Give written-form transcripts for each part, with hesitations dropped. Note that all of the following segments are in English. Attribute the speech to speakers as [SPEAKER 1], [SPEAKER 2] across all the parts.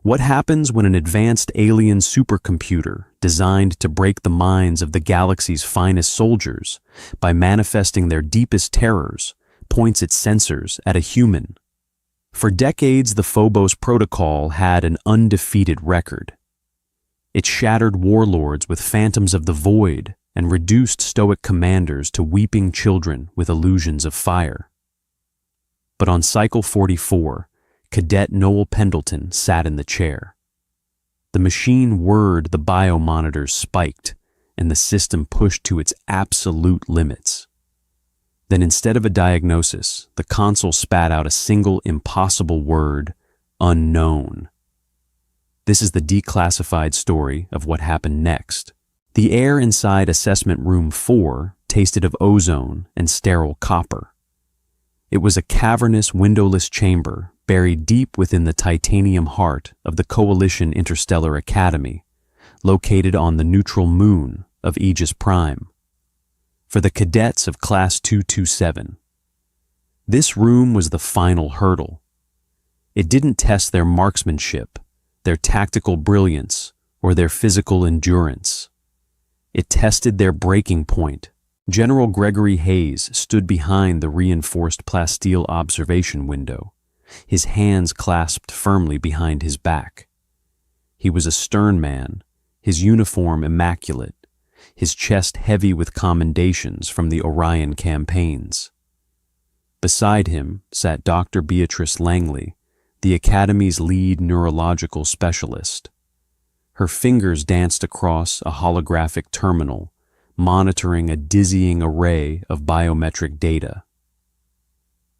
[SPEAKER 1] What happens when an advanced alien supercomputer, designed to break the minds of the galaxy's finest soldiers by manifesting their deepest terrors, points its sensors at a human? For decades, the Phobos Protocol had an undefeated record. It shattered warlords with phantoms of the void and reduced stoic commanders to weeping children with illusions of fire. But on Cycle 44, Cadet Noel Pendleton sat in the chair. The machine whirred, the biomonitors spiked, and the system pushed to its absolute limits. Then instead of a diagnosis, the console spat out a single impossible word: unknown. This is the declassified story of what happened next. The air inside Assessment Room 4 tasted of ozone and sterile copper. It was a cavernous, windowless chamber buried deep within the titanium heart of the Coalition Interstellar Academy, located on the neutral moon of Aegis Prime. For the cadets of Class 227, this room was the final hurdle. It didn't test their marksmanship, their tactical brilliance, or their physical endurance. It tested their breaking point. General Gregory Hayes stood behind the reinforced plasteel observation window, his hands clasped firmly behind his back. He was a stern man, his uniform immaculate, his chest heavy with commendations from the Orion campaigns. Beside him sat Dr. Beatrice Langley, the Academy's lead neurological specialist. Her fingers danced across a holographic terminal, monitoring a dizzying array of biometric data.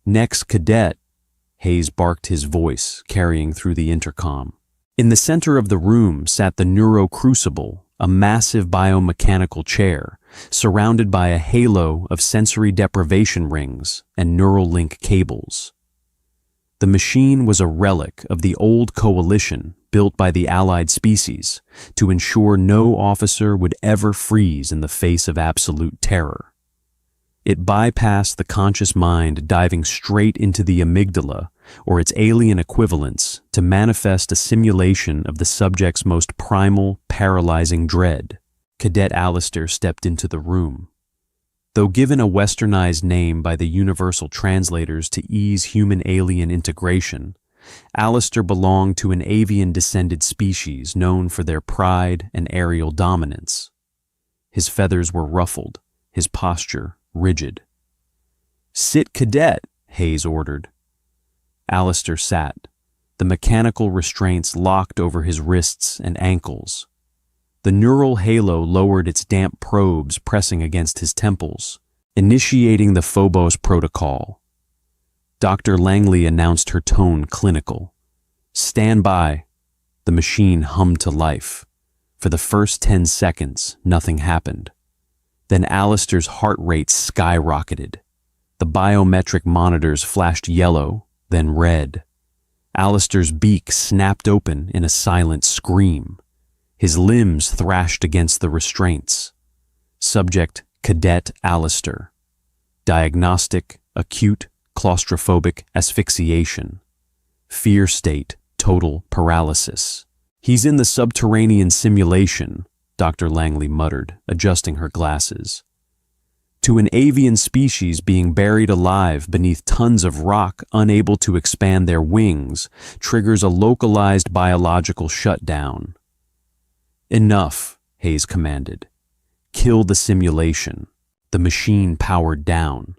[SPEAKER 1] "Next cadet," Hayes barked, his voice carrying through the intercom. In the center of the room sat the neurocrucible, a massive biomechanical chair, surrounded by a halo of sensory deprivation rings and neural link cables. The machine was a relic of the old coalition built by the allied species to ensure no officer would ever freeze in the face of absolute terror. It bypassed the conscious mind, diving straight into the amygdala or its alien equivalents to manifest a simulation of the subject's most primal, paralyzing dread. Cadet Alistair stepped into the room. Though given a westernized name by the universal translators to ease human-alien integration, Alistair belonged to an avian-descended species known for their pride and aerial dominance. His feathers were ruffled, his posture rigid. "Sit, cadet," Hayes ordered. Alistair sat, the mechanical restraints locked over his wrists and ankles. The neural halo lowered its damp probes, pressing against his temples, initiating the Phobos Protocol. Dr. Langley announced, her tone clinical. "Stand by." The machine hummed to life. For the first 10 seconds, nothing happened. Then Alistair's heart rate skyrocketed. The biometric monitors flashed yellow, then red. Alistair's beak snapped open in a silent scream. His limbs thrashed against the restraints. Subject: Cadet Alistair. Diagnostic: acute claustrophobic asphyxiation. Fear state: total paralysis. "He's in the subterranean simulation," Dr. Langley muttered, adjusting her glasses. To an avian species being buried alive beneath tons of rock, unable to expand their wings, triggers a localized biological shutdown. "Enough," Hayes commanded. "Kill the simulation." The machine powered down.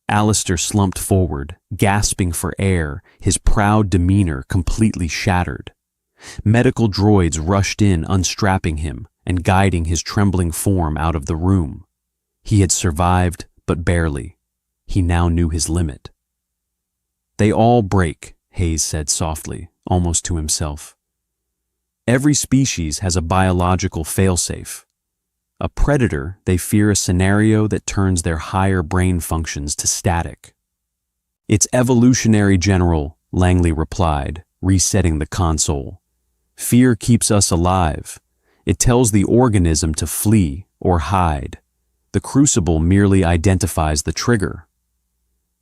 [SPEAKER 1] Alistair slumped forward, gasping for air, his proud demeanor completely shattered. Medical droids rushed in, unstrapping him and guiding his trembling form out of the room. He had survived, but barely. He now knew his limit. "They all break," Hayes said softly, almost to himself. "Every species has a biological failsafe. A predator, they fear a scenario that turns their higher brain functions to static." "It's evolutionary, General," Langley replied, resetting the console. "Fear keeps us alive. It tells the organism to flee or hide. The crucible merely identifies the trigger."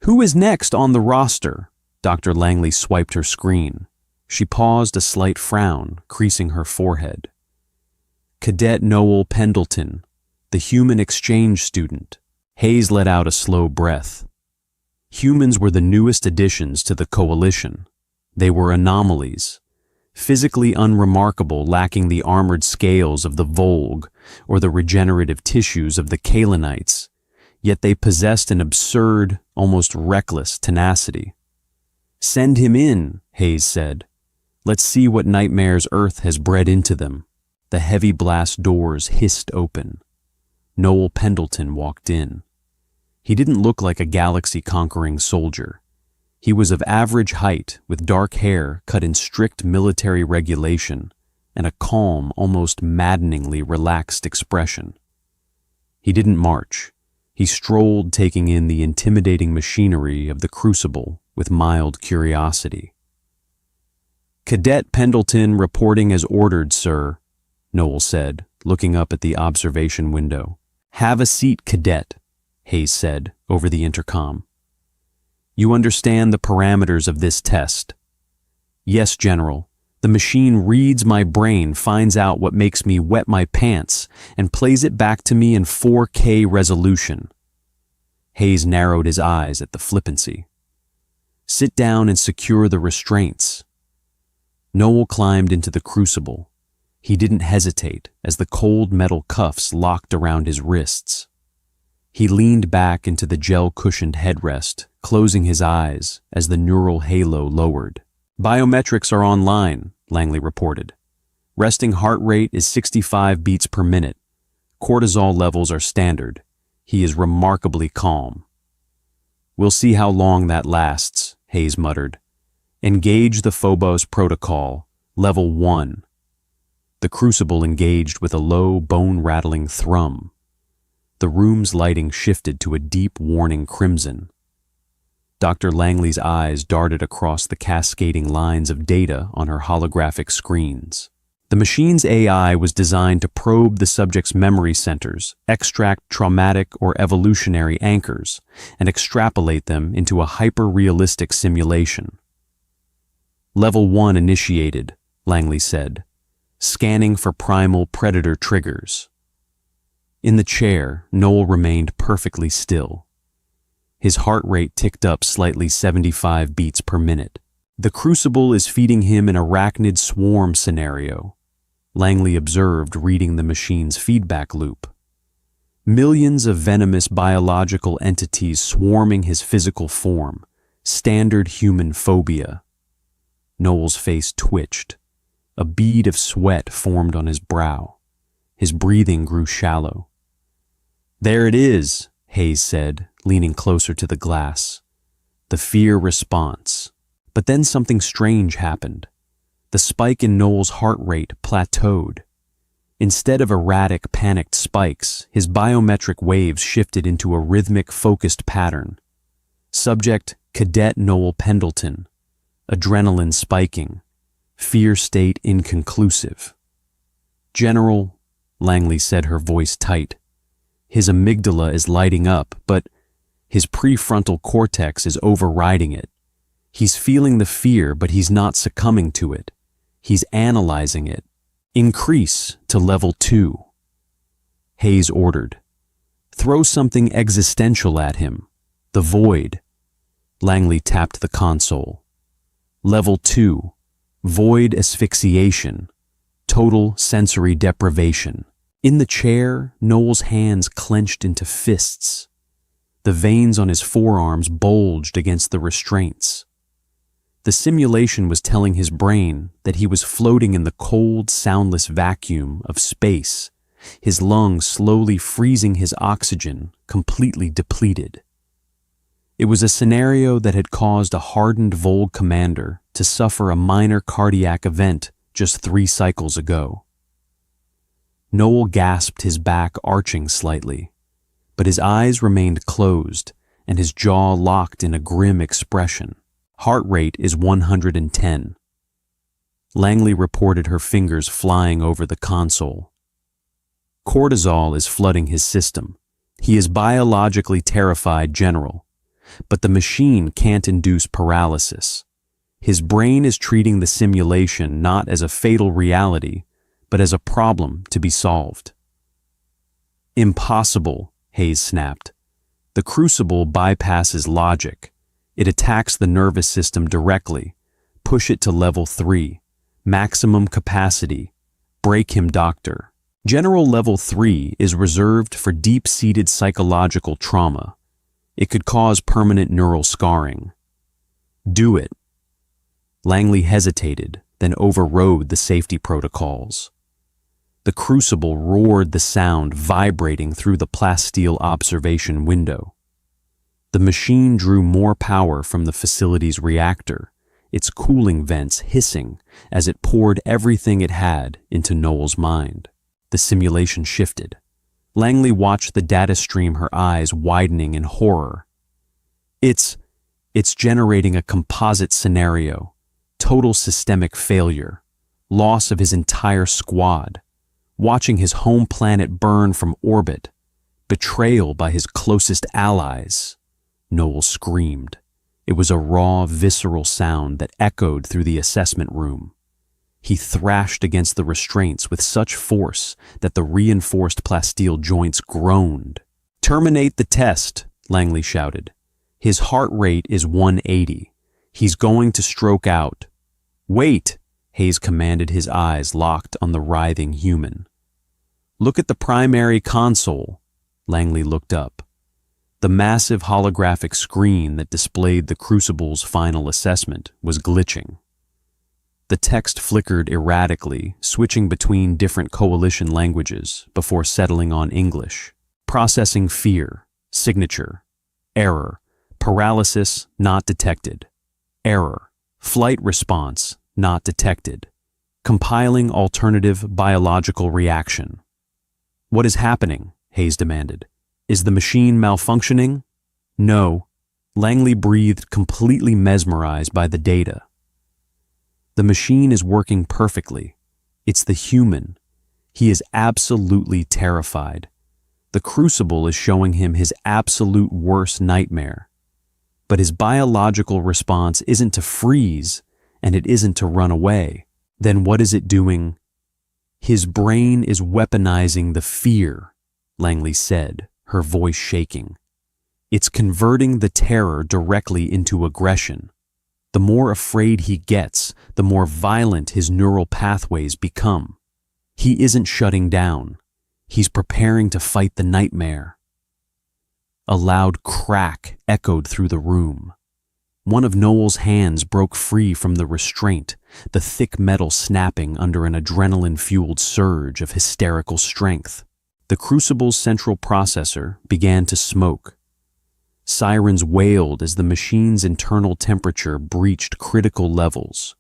[SPEAKER 1] "Who is next on the roster?" Dr. Langley swiped her screen. She paused, a slight frown creasing her forehead. Cadet Noel Pendleton, the human exchange student. Hayes let out a slow breath. Humans were the newest additions to the coalition. They were anomalies, physically unremarkable, lacking the armored scales of the Volg or the regenerative tissues of the Kalanites, yet they possessed an absurd, almost reckless tenacity. "Send him in," Hayes said. "Let's see what nightmares Earth has bred into them." The heavy blast doors hissed open. Noel Pendleton walked in. He didn't look like a galaxy-conquering soldier. He was of average height, with dark hair cut in strict military regulation and a calm, almost maddeningly relaxed expression. He didn't march. He strolled, taking in the intimidating machinery of the crucible with mild curiosity. "Cadet Pendleton reporting as ordered, sir," Noel said, looking up at the observation window. "Have a seat, Cadet," Hayes said over the intercom. "You understand the parameters of this test?" "Yes, General. The machine reads my brain, finds out what makes me wet my pants, and plays it back to me in 4K resolution." Hayes narrowed his eyes at the flippancy. "Sit down and secure the restraints." Noel climbed into the crucible. He didn't hesitate as the cold metal cuffs locked around his wrists. He leaned back into the gel-cushioned headrest, closing his eyes as the neural halo lowered. "Biometrics are online," Langley reported. "Resting heart rate is 65 beats per minute. Cortisol levels are standard. He is remarkably calm." "We'll see how long that lasts," Hayes muttered. "Engage the Phobos protocol, level 1. The crucible engaged with a low, bone-rattling thrum. The room's lighting shifted to a deep, warning crimson. Dr. Langley's eyes darted across the cascading lines of data on her holographic screens. The machine's AI was designed to probe the subject's memory centers, extract traumatic or evolutionary anchors, and extrapolate them into a hyper-realistic simulation. "Level 1 initiated," Langley said, "scanning for primal predator triggers." In the chair, Noel remained perfectly still. His heart rate ticked up slightly, 75 beats per minute. "The crucible is feeding him an arachnid swarm scenario," Langley observed, reading the machine's feedback loop. "Millions of venomous biological entities swarming his physical form. Standard human phobia." Noel's face twitched. A bead of sweat formed on his brow. His breathing grew shallow. "There it is," Hayes said, leaning closer to the glass. "The fear response." But then something strange happened. The spike in Noel's heart rate plateaued. Instead of erratic, panicked spikes, his biometric waves shifted into a rhythmic, focused pattern. Subject: Cadet Noel Pendleton. Adrenaline spiking. Fear state inconclusive. "General," Langley said, her voice tight. "His amygdala is lighting up, but his prefrontal cortex is overriding it. He's feeling the fear, but he's not succumbing to it. He's analyzing it. Increase to level 2. Hayes ordered. "Throw something existential at him. The void." Langley tapped the console. "Level 2. Void asphyxiation. Total sensory deprivation." In the chair, Noel's hands clenched into fists. The veins on his forearms bulged against the restraints. The simulation was telling his brain that he was floating in the cold, soundless vacuum of space, his lungs slowly freezing his oxygen, completely depleted. It was a scenario that had caused a hardened Volg commander to suffer a minor cardiac event just 3 cycles ago. Noel gasped, his back arching slightly, but his eyes remained closed and his jaw locked in a grim expression. Heart rate is 110. Langley reported, her fingers flying over the console. Cortisol is flooding his system. He is biologically terrified, General, but the machine can't induce paralysis. His brain is treating the simulation not as a fatal reality, but as a problem to be solved. Impossible, Hayes snapped. The crucible bypasses logic. It attacks the nervous system directly. Push it to level 3. Maximum capacity. Break him, doctor. General level 3 is reserved for deep-seated psychological trauma. It could cause permanent neural scarring. Do it. Langley hesitated, then overrode the safety protocols. The crucible roared the sound vibrating through the plasteel observation window. The machine drew more power from the facility's reactor, its cooling vents hissing as it poured everything it had into Noel's mind. The simulation shifted. Langley watched the data stream, her eyes widening in horror. It's generating a composite scenario. Total systemic failure. Loss of his entire squad. Watching his home planet burn from orbit. Betrayal by his closest allies. Noel screamed. It was a raw, visceral sound that echoed through the assessment room. He thrashed against the restraints with such force that the reinforced plasteel joints groaned. "Terminate the test," Langley shouted. "His heart rate is 180. He's going to stroke out." "Wait," Hayes commanded, his eyes locked on the writhing human. "Look at the primary console." Langley looked up. The massive holographic screen that displayed the crucible's final assessment was glitching. The text flickered erratically, switching between different coalition languages before settling on English. Processing fear, signature, error, paralysis not detected, error, flight response not detected, compiling alternative biological reaction. "What is happening?" Hayes demanded. "Is the machine malfunctioning?" "No." Langley breathed, completely mesmerized by the data. "The machine is working perfectly. It's the human. He is absolutely terrified. The crucible is showing him his absolute worst nightmare. But his biological response isn't to freeze, and it isn't to run away. Then what is it doing?" "His brain is weaponizing the fear," Langley said, her voice shaking. "It's converting the terror directly into aggression. The more afraid he gets, the more violent his neural pathways become. He isn't shutting down. He's preparing to fight the nightmare." A loud crack echoed through the room. One of Noel's hands broke free from the restraint, the thick metal snapping under an adrenaline-fueled surge of hysterical strength. The crucible's central processor began to smoke. Sirens wailed as the machine's internal temperature breached critical levels.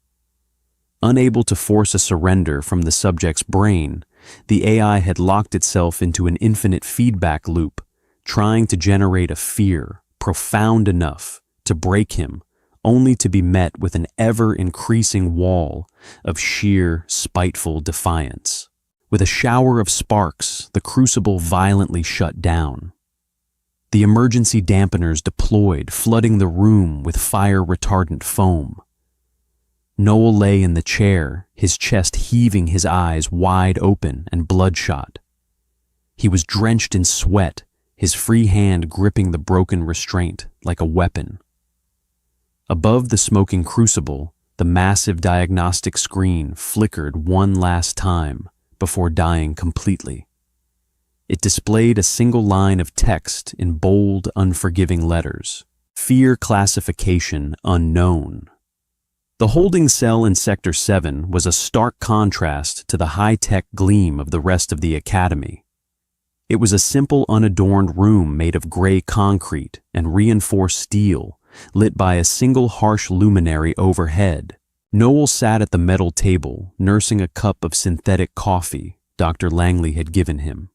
[SPEAKER 1] Unable to force a surrender from the subject's brain, the AI had locked itself into an infinite feedback loop, trying to generate a fear profound enough to break him, only to be met with an ever-increasing wall of sheer, spiteful defiance. With a shower of sparks, the crucible violently shut down. The emergency dampeners deployed, flooding the room with fire-retardant foam. Noel lay in the chair, his chest heaving, his eyes wide open and bloodshot. He was drenched in sweat, his free hand gripping the broken restraint like a weapon. Above the smoking crucible, the massive diagnostic screen flickered one last time before dying completely. It displayed a single line of text in bold, unforgiving letters. "Fear classification unknown." The holding cell in Sector 7 was a stark contrast to the high-tech gleam of the rest of the academy. It was a simple, unadorned room made of gray concrete and reinforced steel, lit by a single harsh luminary overhead. Noel sat at the metal table, nursing a cup of synthetic coffee Dr. Langley had given him.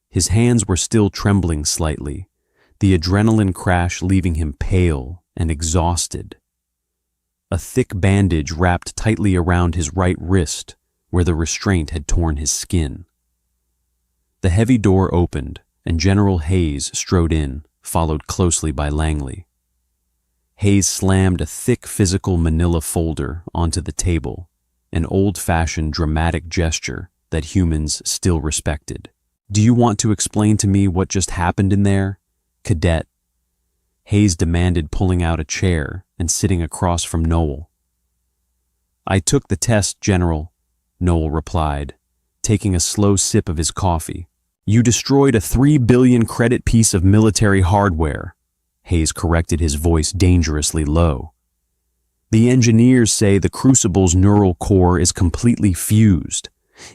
[SPEAKER 1] His hands were still trembling slightly, the adrenaline crash leaving him pale and exhausted. A thick bandage wrapped tightly around his right wrist, where the restraint had torn his skin. The heavy door opened, and General Hayes strode in, followed closely by Langley. Hayes slammed a thick physical manila folder onto the table, an old-fashioned dramatic gesture that humans still respected. Do you want to explain to me what just happened in there, Cadet? Hayes demanded, pulling out a chair and sitting across from Noel. I took the test, General, Noel replied, taking a slow sip of his coffee. You destroyed a 3 billion credit piece of military hardware, Hayes corrected, his voice dangerously low. The engineers say the crucible's neural core is completely fused.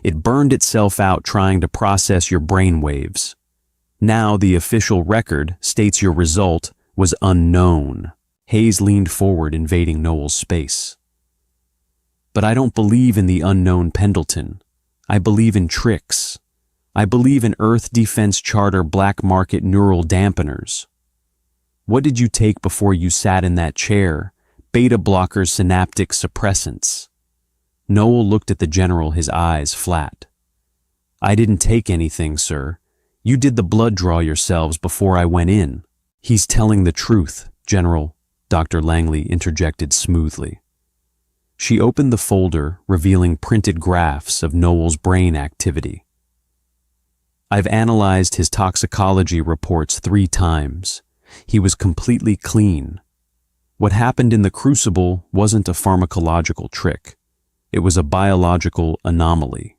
[SPEAKER 1] It burned itself out trying to process your brain waves. Now the official record states your result was unknown. Hayes leaned forward, invading Noel's space. But I don't believe in the unknown, Pendleton. I believe in tricks. I believe in Earth Defense Charter black market neural dampeners. What did you take before you sat in that chair? Beta blockers, synaptic suppressants. Noel looked at the general, his eyes flat. I didn't take anything, sir. You did the blood draw yourselves before I went in. He's telling the truth, General, Dr. Langley interjected smoothly. She opened the folder, revealing printed graphs of Noel's brain activity. I've analyzed his toxicology reports 3 times. He was completely clean. What happened in the crucible wasn't a pharmacological trick. It was a biological anomaly.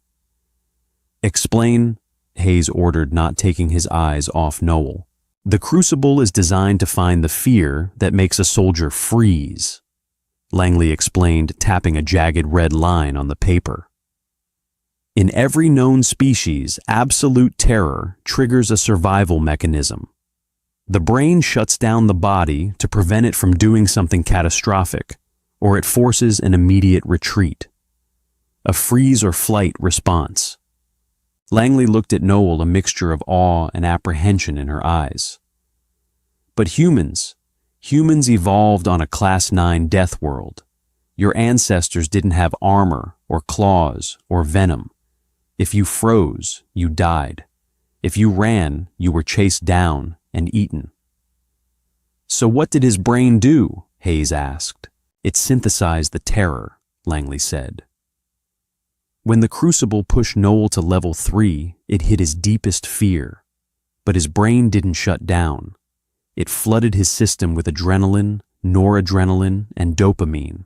[SPEAKER 1] Explain, Hayes ordered, not taking his eyes off Noel. The crucible is designed to find the fear that makes a soldier freeze, Langley explained, tapping a jagged red line on the paper. In every known species, absolute terror triggers a survival mechanism. The brain shuts down the body to prevent it from doing something catastrophic, or it forces an immediate retreat. A freeze or flight response. Langley looked at Noel, a mixture of awe and apprehension in her eyes. But humans evolved on a Class 9 death world. Your ancestors didn't have armor or claws or venom. If you froze, you died. If you ran, you were chased down and eaten. So what did his brain do? Hayes asked. It synthesized the terror, Langley said. When the crucible pushed Noel to level 3, it hit his deepest fear. But his brain didn't shut down. It flooded his system with adrenaline, noradrenaline, and dopamine.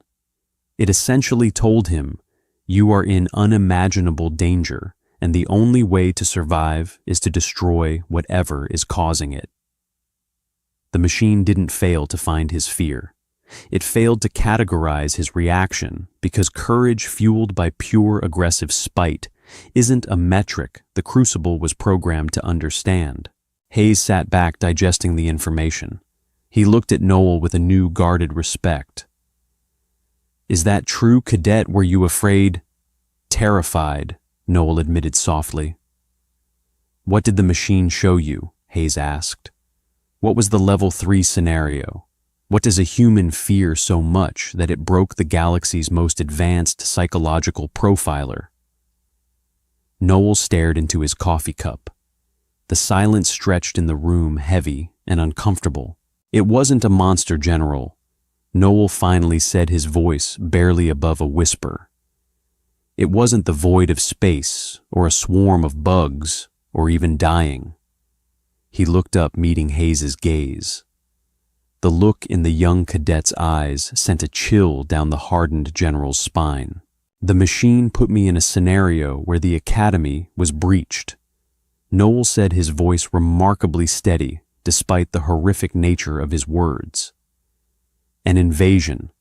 [SPEAKER 1] It essentially told him, you are in unimaginable danger, and the only way to survive is to destroy whatever is causing it. The machine didn't fail to find his fear. It failed to categorize his reaction because courage fueled by pure aggressive spite isn't a metric the crucible was programmed to understand. Hayes sat back, digesting the information. He looked at Noel with a new guarded respect. Is that true, Cadet? Were you afraid? Terrified, Noel admitted softly. What did the machine show you? Hayes asked. What was the level 3 scenario? What does a human fear so much that it broke the galaxy's most advanced psychological profiler? Noel stared into his coffee cup. The silence stretched in the room, heavy and uncomfortable. It wasn't a monster, General, Noel finally said, his voice barely above a whisper. It wasn't the void of space, or a swarm of bugs, or even dying. He looked up, meeting Hayes's gaze. The look in the young cadet's eyes sent a chill down the hardened general's spine. The machine put me in a scenario where the academy was breached. Noel said, his voice remarkably steady, despite the horrific nature of his words. An invasion.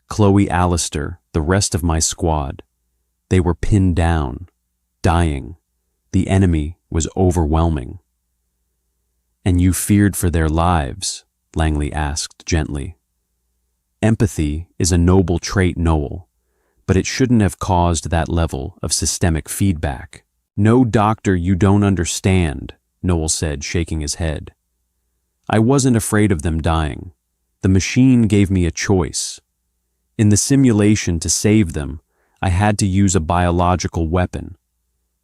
[SPEAKER 1] Chloe, Alistair, the rest of my squad. They were pinned down, dying. The enemy was overwhelming. And you feared for their lives? Langley asked gently. Empathy is a noble trait, Noel, but it shouldn't have caused that level of systemic feedback. No, doctor, you don't understand, Noel said, shaking his head. I wasn't afraid of them dying. The machine gave me a choice. In the simulation to save them, I had to use a biological weapon,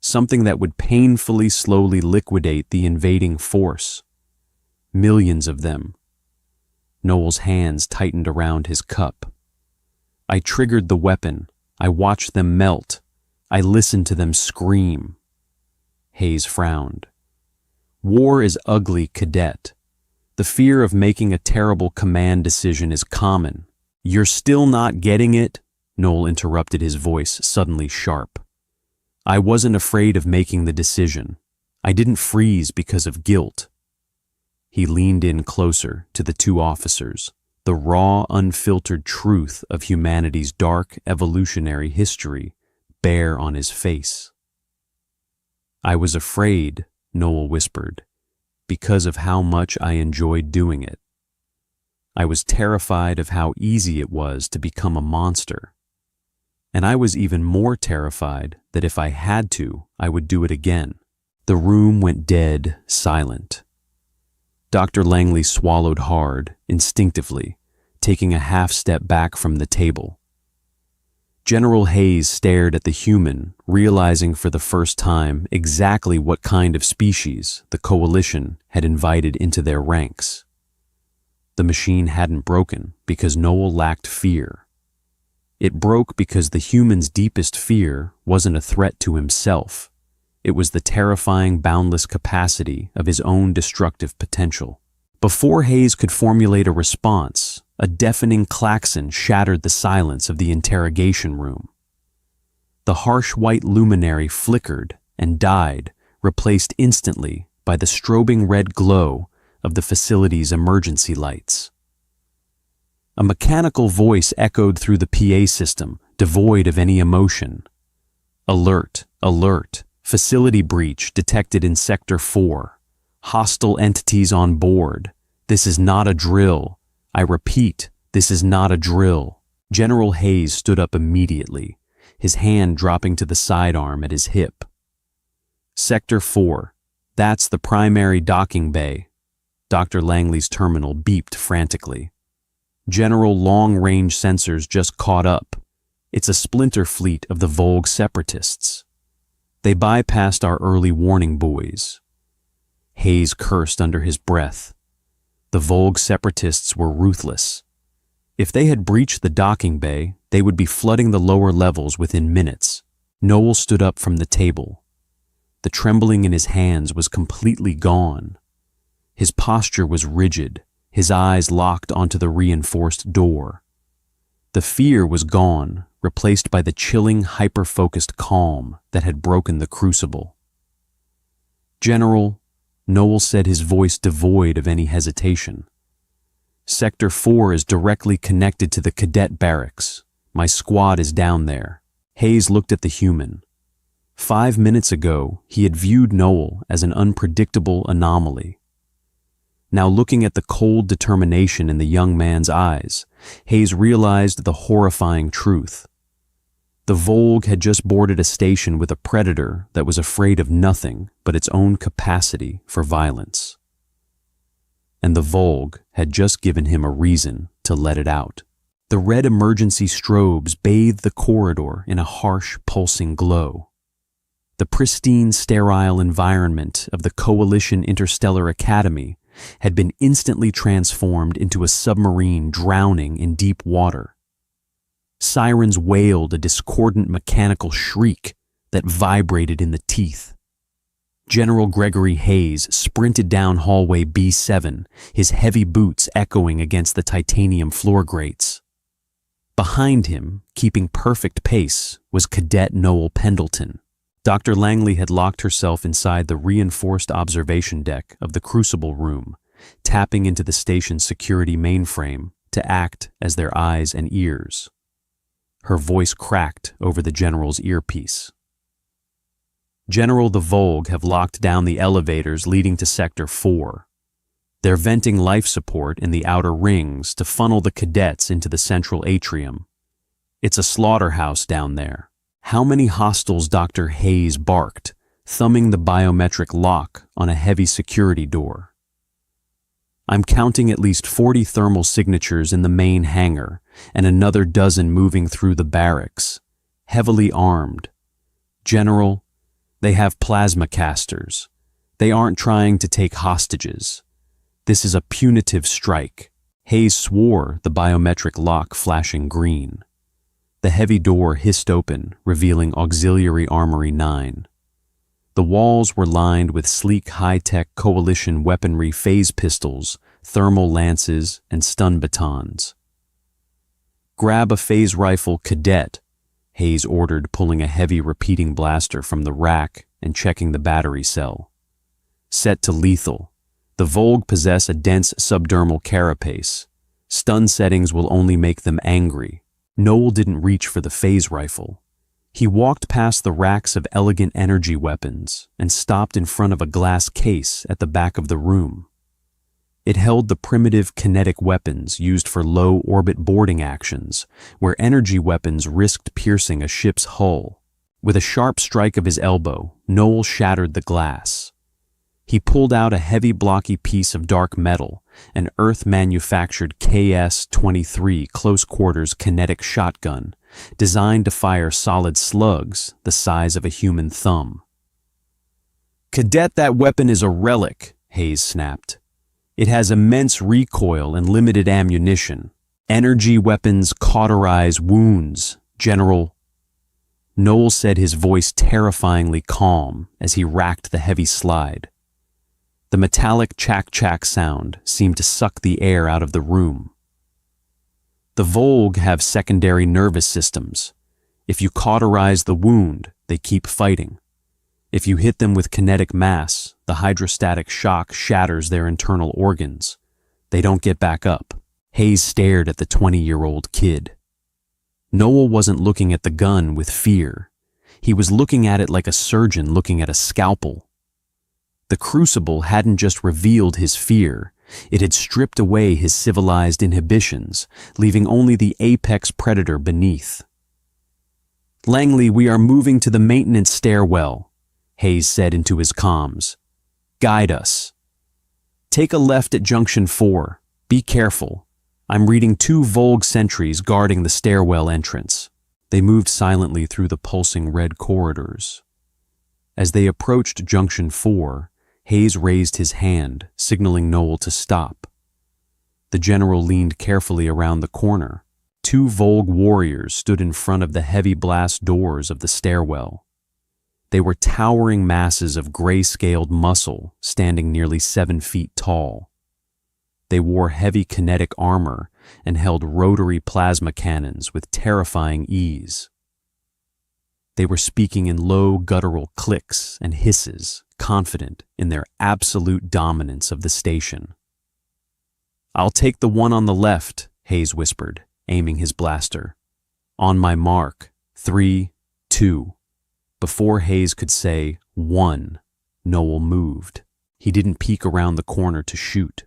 [SPEAKER 1] something that would painfully slowly liquidate the invading force. Millions of them. Noel's hands tightened around his cup. I triggered the weapon. I watched them melt. I listened to them scream. Hayes frowned. War is ugly, Cadet. The fear of making a terrible command decision is common. You're still not getting it? Noel interrupted, his voice suddenly sharp. I wasn't afraid of making the decision. I didn't freeze because of guilt. He leaned in closer to the two officers, the raw, unfiltered truth of humanity's dark evolutionary history bare on his face. I was afraid, Noel whispered, because of how much I enjoyed doing it. I was terrified of how easy it was to become a monster. And I was even more terrified that if I had to, I would do it again. The room went dead silent. Dr. Langley swallowed hard, instinctively, taking a half step back from the table. General Hayes stared at the human, realizing for the first time exactly what kind of species the coalition had invited into their ranks. The machine hadn't broken because Noel lacked fear. It broke because the human's deepest fear wasn't a threat to himself. It was the terrifying, boundless capacity of his own destructive potential. Before Hayes could formulate a response, a deafening klaxon shattered the silence of the interrogation room. The harsh white luminary flickered and died, replaced instantly by the strobing red glow of the facility's emergency lights. A mechanical voice echoed through the PA system, devoid of any emotion. Alert, alert, facility breach detected in Sector 4. Hostile entities on board. This is not a drill. I repeat, this is not a drill. General Hayes stood up immediately, his hand dropping to the sidearm at his hip. Sector 4. That's the primary docking bay. Dr. Langley's terminal beeped frantically. General long-range sensors just caught up. It's a splinter fleet of the Volg separatists. They bypassed our early warning buoys. Hayes cursed under his breath. The Volg separatists were ruthless. If they had breached the docking bay, they would be flooding the lower levels within minutes. Noel stood up from the table. The trembling in his hands was completely gone. His posture was rigid, his eyes locked onto the reinforced door. The fear was gone, replaced by the chilling, hyper-focused calm that had broken the crucible. General, Noel said, his voice devoid of any hesitation. Sector 4 is directly connected to the cadet barracks. My squad is down there. Hayes looked at the human. 5 minutes ago, he had viewed Noel as an unpredictable anomaly. Now, looking at the cold determination in the young man's eyes, Hayes realized the horrifying truth. The Volg had just boarded a station with a predator that was afraid of nothing but its own capacity for violence. And the Volg had just given him a reason to let it out. The red emergency strobes bathed the corridor in a harsh, pulsing glow. The pristine, sterile environment of the Coalition Interstellar Academy had been instantly transformed into a submarine drowning in deep water. Sirens wailed a discordant mechanical shriek that vibrated in the teeth. General Gregory Hayes sprinted down hallway B7, his heavy boots echoing against the titanium floor grates. Behind him, keeping perfect pace, was Cadet Noel Pendleton. Dr. Langley had locked herself inside the reinforced observation deck of the Crucible Room, tapping into the station's security mainframe to act as their eyes and ears. Her voice cracked over the general's earpiece. General, the Volg have locked down the elevators leading to Sector 4. They're venting life support in the outer rings to funnel the cadets into the central atrium. It's a slaughterhouse down there. How many hostiles? Dr. Hayes barked, thumbing the biometric lock on a heavy security door. I'm counting at least 40 thermal signatures in the main hangar and another dozen moving through the barracks, heavily armed. General, they have plasma casters. They aren't trying to take hostages. This is a punitive strike. Hayes swore, the biometric lock flashing green. The heavy door hissed open, revealing Auxiliary Armory 9. The walls were lined with sleek high-tech coalition weaponry, phase pistols, thermal lances, and stun batons. "Grab a phase rifle, Cadet," Hayes ordered, pulling a heavy repeating blaster from the rack and checking the battery cell. "Set to lethal. The Volg possess a dense subdermal carapace. Stun settings will only make them angry." Noel didn't reach for the phase rifle. He walked past the racks of elegant energy weapons and stopped in front of a glass case at the back of the room. It held the primitive kinetic weapons used for low-orbit boarding actions, where energy weapons risked piercing a ship's hull. With a sharp strike of his elbow, Noel shattered the glass. He pulled out a heavy blocky piece of dark metal, an Earth-manufactured KS-23 close-quarters kinetic shotgun, designed to fire solid slugs the size of a human thumb. "Cadet, that weapon is a relic," Hayes snapped. "It has immense recoil and limited ammunition. Energy weapons cauterize wounds, General." Noel said, his voice terrifyingly calm as he racked the heavy slide. The metallic chack-chack sound seemed to suck the air out of the room. "The Volg have secondary nervous systems. If you cauterize the wound, they keep fighting. If you hit them with kinetic mass, the hydrostatic shock shatters their internal organs. They don't get back up." Hayes stared at the 20-year-old kid. Noel wasn't looking at the gun with fear. He was looking at it like a surgeon looking at a scalpel. The crucible hadn't just revealed his fear, it had stripped away his civilized inhibitions, leaving only the apex predator beneath. "Langley, we are moving to the maintenance stairwell," Hayes said into his comms. "Guide us. Take a left at Junction 4. Be careful. I'm reading 2 Volg sentries guarding the stairwell entrance." They moved silently through the pulsing red corridors. As they approached Junction 4, Hayes raised his hand, signaling Noel to stop. The general leaned carefully around the corner. 2 Volg warriors stood in front of the heavy blast doors of the stairwell. They were towering masses of gray-scaled muscle, standing nearly 7 feet tall. They wore heavy kinetic armor and held rotary plasma cannons with terrifying ease. They were speaking in low guttural clicks and hisses, confident in their absolute dominance of the station. "I'll take the one on the left," Hayes whispered, aiming his blaster. "On my mark. 3, 2. Before Hayes could say 1, Noel moved. He didn't peek around the corner to shoot.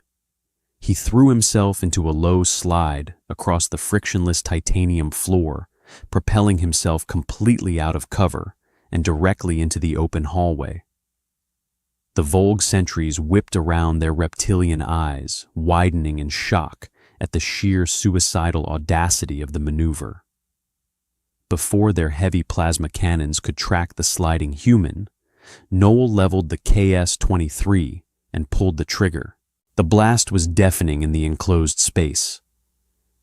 [SPEAKER 1] He threw himself into a low slide across the frictionless titanium floor, propelling himself completely out of cover and directly into the open hallway. The Volg sentries whipped around their reptilian eyes, widening in shock at the sheer suicidal audacity of the maneuver. Before their heavy plasma cannons could track the sliding human, Noel leveled the KS-23 and pulled the trigger. The blast was deafening in the enclosed space.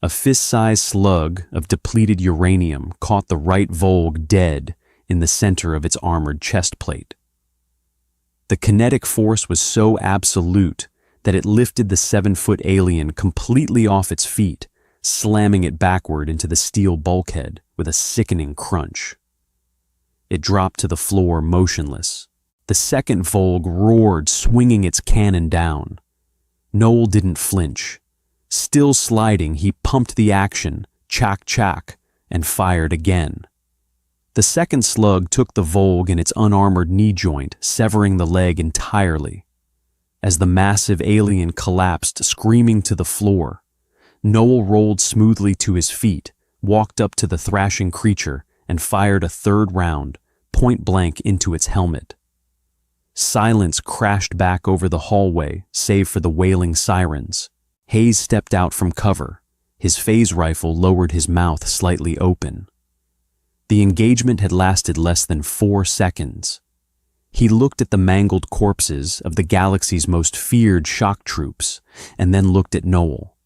[SPEAKER 1] A fist-sized slug of depleted uranium caught the right Volg dead in the center of its armored chest plate. The kinetic force was so absolute that it lifted the 7-foot alien completely off its feet, slamming it backward into the steel bulkhead with a sickening crunch. It dropped to the floor motionless. The second Volg roared, swinging its cannon down. Noel didn't flinch. Still sliding, he pumped the action, chack-chack, and fired again. The second slug took the Volg in its unarmored knee joint, severing the leg entirely. As the massive alien collapsed, screaming to the floor, Noel rolled smoothly to his feet, walked up to the thrashing creature, and fired a third round, point blank into its helmet. Silence crashed back over the hallway, save for the wailing sirens. Hayes stepped out from cover. His phase rifle lowered his mouth slightly open. The engagement had lasted less than 4 seconds. He looked at the mangled corpses of the galaxy's most feared shock troops, and then looked at Noel.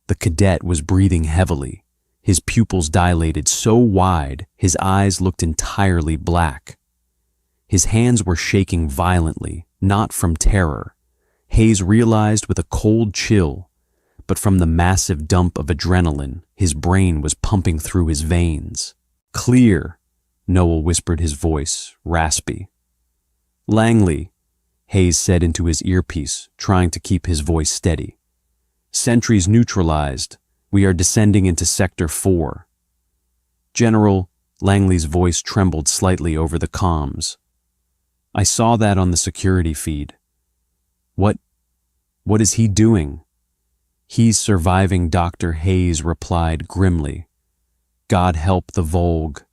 [SPEAKER 1] The cadet was breathing heavily, his pupils dilated so wide his eyes looked entirely black. His hands were shaking violently, not from terror, Hayes realized with a cold chill, but from the massive dump of adrenaline his brain was pumping through his veins. "Clear," Noel whispered, his voice raspy. "Langley," Hayes said into his earpiece, trying to keep his voice steady. "Sentries neutralized. We are descending into Sector 4. "General," Langley's voice trembled slightly over the comms. "I saw that on the security feed. What is he doing?" "He's surviving," Dr. Hayes replied grimly. "God help the Volg."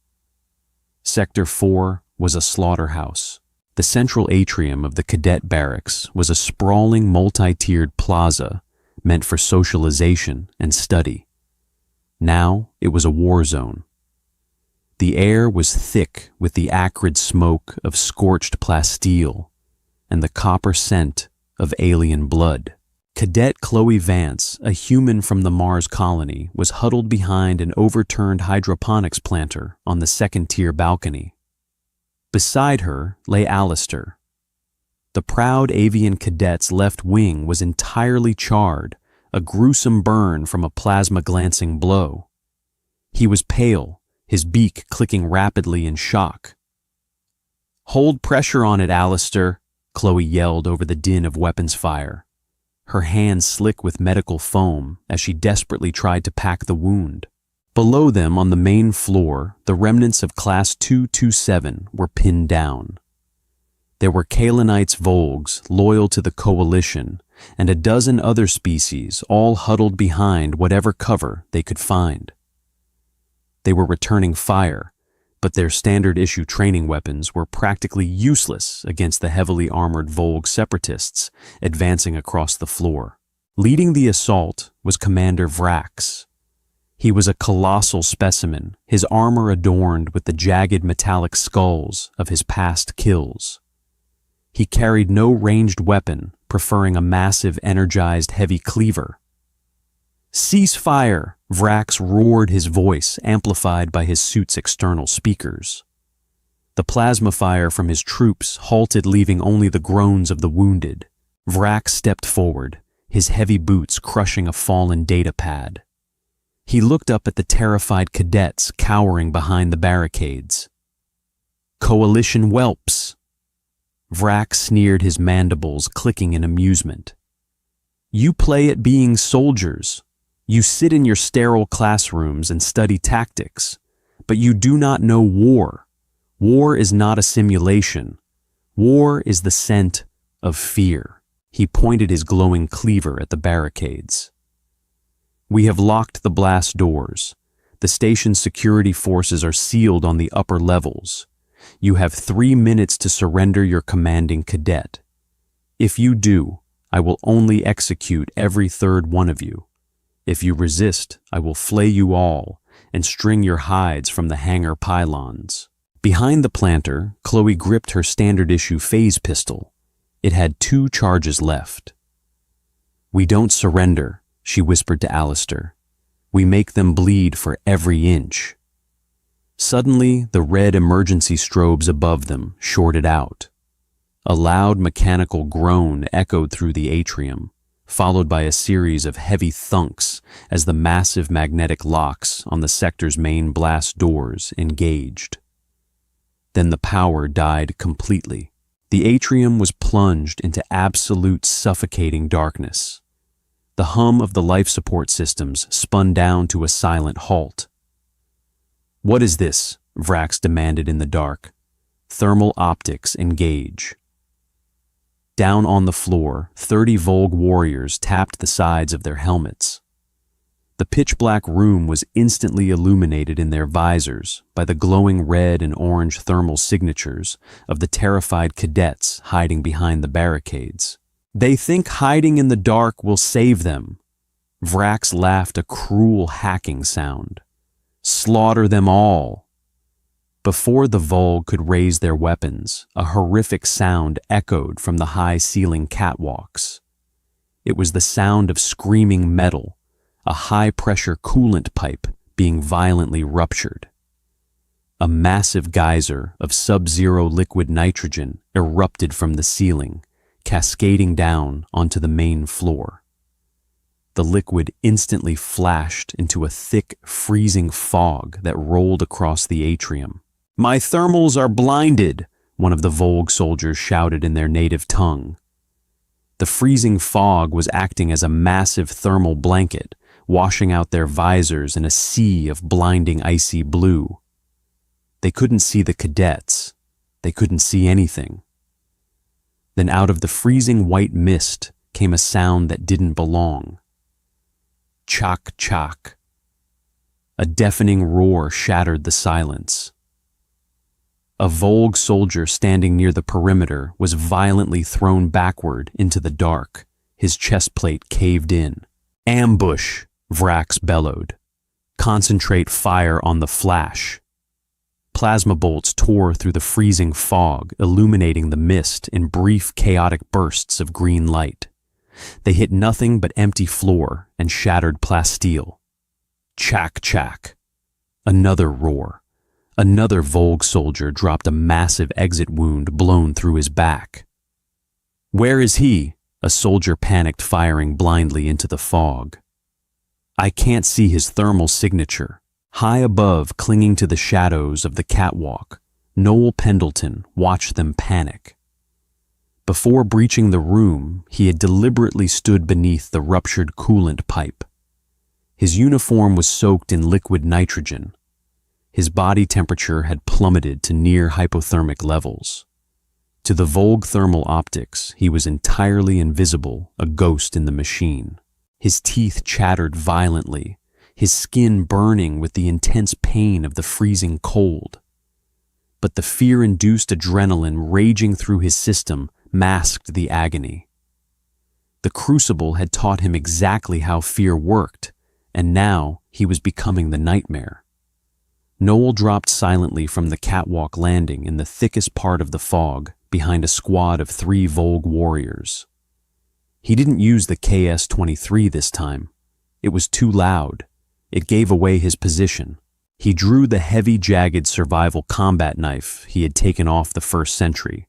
[SPEAKER 1] Sector 4 was a slaughterhouse. The central atrium of the cadet barracks was a sprawling multi-tiered plaza meant for socialization and study. Now it was a war zone. The air was thick with the acrid smoke of scorched plasteel and the copper scent of alien blood. Cadet Chloe Vance, a human from the Mars colony, was huddled behind an overturned hydroponics planter on the second-tier balcony. Beside her lay Alistair. The proud avian cadet's left wing was entirely charred, a gruesome burn from a plasma-glancing blow. He was pale, his beak clicking rapidly in shock. "Hold pressure on it, Alistair," Chloe yelled over the din of weapons fire, her hands slick with medical foam as she desperately tried to pack the wound. Below them on the main floor, the remnants of Class 227 were pinned down. There were Kalanites Volgs, loyal to the Coalition, and a dozen other species, all huddled behind whatever cover they could find. They were returning fire, but their standard-issue training weapons were practically useless against the heavily armored Volg separatists advancing across the floor. Leading the assault was Commander Vrax. He was a colossal specimen, his armor adorned with the jagged metallic skulls of his past kills. He carried no ranged weapon, preferring a massive energized heavy cleaver. "Cease fire!" Vrax roared, his voice amplified by his suit's external speakers. The plasma fire from his troops halted, leaving only the groans of the wounded. Vrax stepped forward, his heavy boots crushing a fallen data pad. He looked up at the terrified cadets cowering behind the barricades. "Coalition whelps!" Vrax sneered, his mandibles clicking in amusement. "You play at being soldiers. You sit in your sterile classrooms and study tactics, but you do not know war. War is not a simulation. War is the scent of fear." He pointed his glowing cleaver at the barricades. "We have locked the blast doors. The station's security forces are sealed on the upper levels. You have 3 minutes to surrender your commanding cadet. If you do, I will only execute every third one of you. If you resist, I will flay you all and string your hides from the hangar pylons." Behind the planter, Chloe gripped her standard-issue phase pistol. It had 2 charges left. "We don't surrender," she whispered to Alistair. "We make them bleed for every inch." Suddenly, the red emergency strobes above them shorted out. A loud mechanical groan echoed through the atrium, followed by a series of heavy thunks as the massive magnetic locks on the sector's main blast doors engaged. Then the power died completely. The atrium was plunged into absolute suffocating darkness. The hum of the life support systems spun down to a silent halt. "What is this?" Vrax demanded in the dark. "Thermal optics engage." Down on the floor, 30 Volg warriors tapped the sides of their helmets. The pitch-black room was instantly illuminated in their visors by the glowing red and orange thermal signatures of the terrified cadets hiding behind the barricades. "They think hiding in the dark will save them." Vrax laughed, a cruel hacking sound. "Slaughter them all." Before the Volg could raise their weapons, a horrific sound echoed from the high-ceiling catwalks. It was the sound of screaming metal, a high-pressure coolant pipe being violently ruptured. A massive geyser of sub-zero liquid nitrogen erupted from the ceiling, cascading down onto the main floor. The liquid instantly flashed into a thick, freezing fog that rolled across the atrium. "My thermals are blinded," one of the Volg soldiers shouted in their native tongue. The freezing fog was acting as a massive thermal blanket, washing out their visors in a sea of blinding icy blue. They couldn't see the cadets. They couldn't see anything. Then out of the freezing white mist came a sound that didn't belong. Chak chak. A deafening roar shattered the silence. A Volg soldier standing near the perimeter was violently thrown backward into the dark, his chest plate caved in. "Ambush!" Vrax bellowed. "Concentrate fire on the flash." Plasma bolts tore through the freezing fog, illuminating the mist in brief, chaotic bursts of green light. They hit nothing but empty floor and shattered plasteel. Chak chak. Another roar. Another Volg soldier dropped a massive exit wound blown through his back. "Where is he?" A soldier panicked, firing blindly into the fog. "I can't see his thermal signature." High above, clinging to the shadows of the catwalk, Noel Pendleton watched them panic. Before breaching the room, he had deliberately stood beneath the ruptured coolant pipe. His uniform was soaked in liquid nitrogen. His body temperature had plummeted to near hypothermic levels. To the Volg thermal optics, he was entirely invisible, a ghost in the machine. His teeth chattered violently, his skin burning with the intense pain of the freezing cold. But the fear-induced adrenaline raging through his system masked the agony. The crucible had taught him exactly how fear worked, and now he was becoming the nightmare. Noel dropped silently from the catwalk landing in the thickest part of the fog behind a squad of 3 Volg warriors. He didn't use the KS-23 this time. It was too loud. It gave away his position. He drew the heavy, jagged survival combat knife he had taken off the first sentry.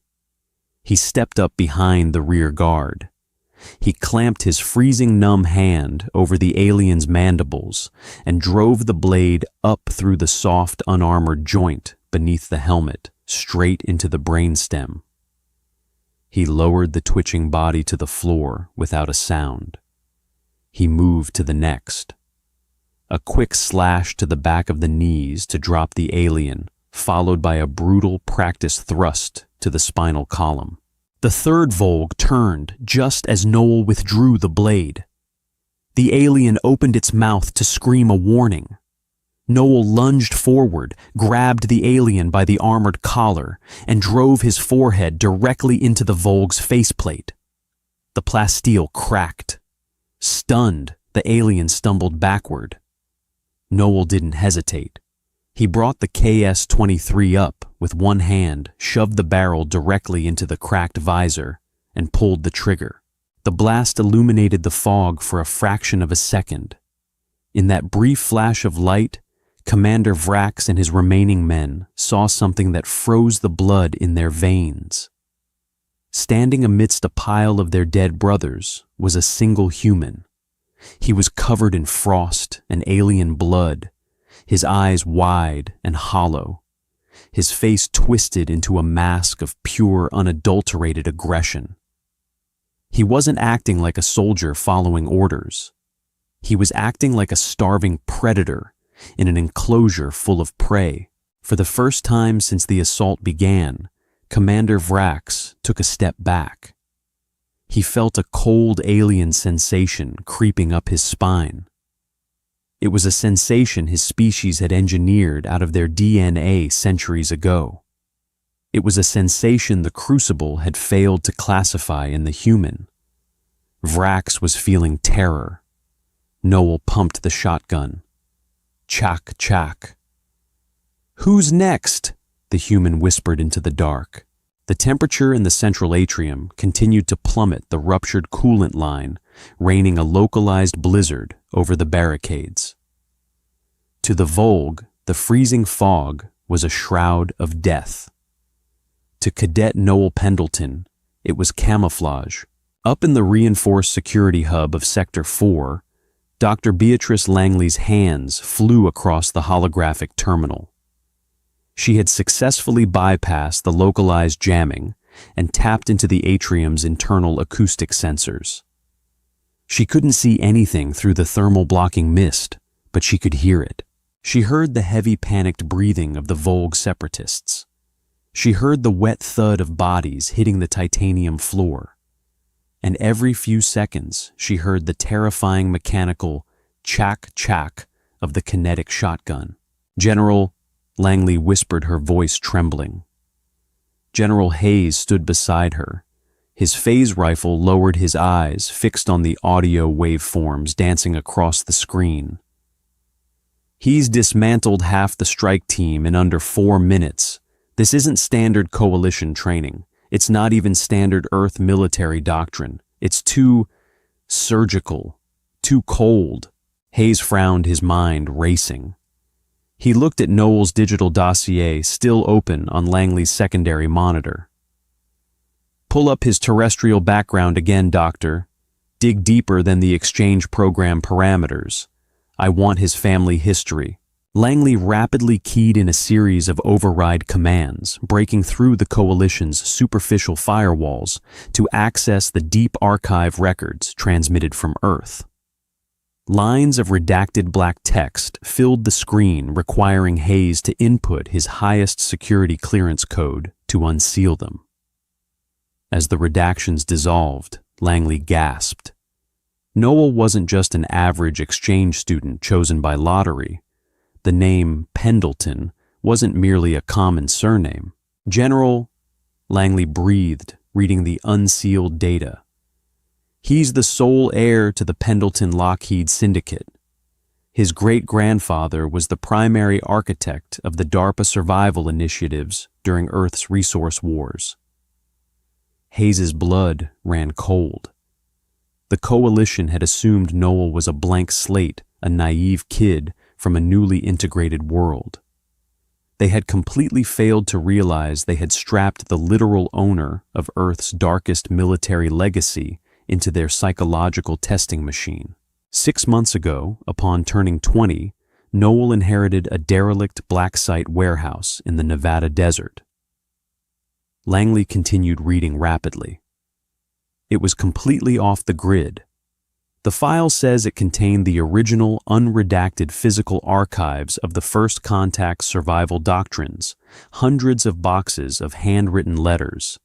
[SPEAKER 1] He stepped up behind the rear guard. He clamped his freezing numb hand over the alien's mandibles and drove the blade up through the soft, unarmored joint beneath the helmet, straight into the brainstem. He lowered the twitching body to the floor without a sound. He moved to the next. A quick slash to the back of the knees to drop the alien, followed by a brutal practice thrust to the spinal column. The third Volg turned just as Noel withdrew the blade. The alien opened its mouth to scream a warning. Noel lunged forward, grabbed the alien by the armored collar, and drove his forehead directly into the Volg's faceplate. The plasteel cracked. Stunned, the alien stumbled backward. Noel didn't hesitate. He brought the KS-23 up with one hand, shoved the barrel directly into the cracked visor, and pulled the trigger. The blast illuminated the fog for a fraction of a second. In that brief flash of light, Commander Vrax and his remaining men saw something that froze the blood in their veins. Standing amidst a pile of their dead brothers was a single human. He was covered in frost and alien blood, his eyes wide and hollow, his face twisted into a mask of pure, unadulterated aggression. He wasn't acting like a soldier following orders. He was acting like a starving predator in an enclosure full of prey. For the first time since the assault began, Commander Vrax took a step back. He felt a cold alien sensation creeping up his spine. It was a sensation his species had engineered out of their DNA centuries ago. It was a sensation the Crucible had failed to classify in the human. Vrax was feeling terror. Noel pumped the shotgun. Chak chak. "Who's next?" the human whispered into the dark. The temperature in the central atrium continued to plummet the ruptured coolant line, raining a localized blizzard over the barricades. To the Volg, the freezing fog was a shroud of death. To Cadet Noel Pendleton, it was camouflage. Up in the reinforced security hub of Sector 4, Dr. Beatrice Langley's hands flew across the holographic terminal. She had successfully bypassed the localized jamming and tapped into the atrium's internal acoustic sensors. She couldn't see anything through the thermal blocking mist, but she could hear it. She heard the heavy panicked breathing of the Volg separatists. She heard the wet thud of bodies hitting the titanium floor. And every few seconds she heard the terrifying mechanical chack-chack of the kinetic shotgun. "General," Langley whispered, her voice trembling. General Hayes stood beside her. His phase rifle lowered, his eyes fixed on the audio waveforms dancing across the screen. "He's dismantled half the strike team in under 4 minutes. This isn't standard coalition training. It's not even standard Earth military doctrine. It's too surgical, too cold." Hayes frowned, his mind racing. He looked at Noel's digital dossier, still open on Langley's secondary monitor. "Pull up his terrestrial background again, Doctor. Dig deeper than the exchange program parameters. I want his family history." Langley rapidly keyed in a series of override commands, breaking through the Coalition's superficial firewalls to access the deep archive records transmitted from Earth. Lines of redacted black text filled the screen, requiring Hayes to input his highest security clearance code to unseal them. As the redactions dissolved, Langley gasped. Noel wasn't just an average exchange student chosen by lottery. The name Pendleton wasn't merely a common surname. "General," Langley breathed, reading the unsealed data. "He's the sole heir to the Pendleton-Lockheed Syndicate. His great-grandfather was the primary architect of the DARPA survival initiatives during Earth's resource wars." Hayes's blood ran cold. The Coalition had assumed Noel was a blank slate, a naive kid from a newly integrated world. They had completely failed to realize they had strapped the literal owner of Earth's darkest military legacy into their psychological testing machine. 6 months ago, upon turning 20, Noel inherited a derelict black site warehouse in the Nevada desert. Langley continued reading rapidly. It was completely off the grid. The file says it contained the original unredacted physical archives of the First Contact survival doctrines, hundreds of boxes of handwritten letters,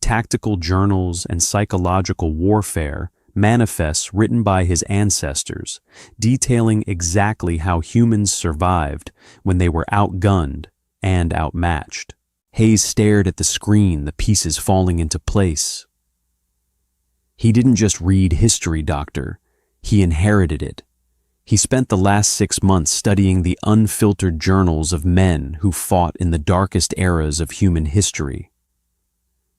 [SPEAKER 1] tactical journals and psychological warfare manifests written by his ancestors, detailing exactly how humans survived when they were outgunned and outmatched. Hayes stared at the screen, the pieces falling into place. He didn't just read history, Doctor. He inherited it. He spent the last 6 months studying the unfiltered journals of men who fought in the darkest eras of human history.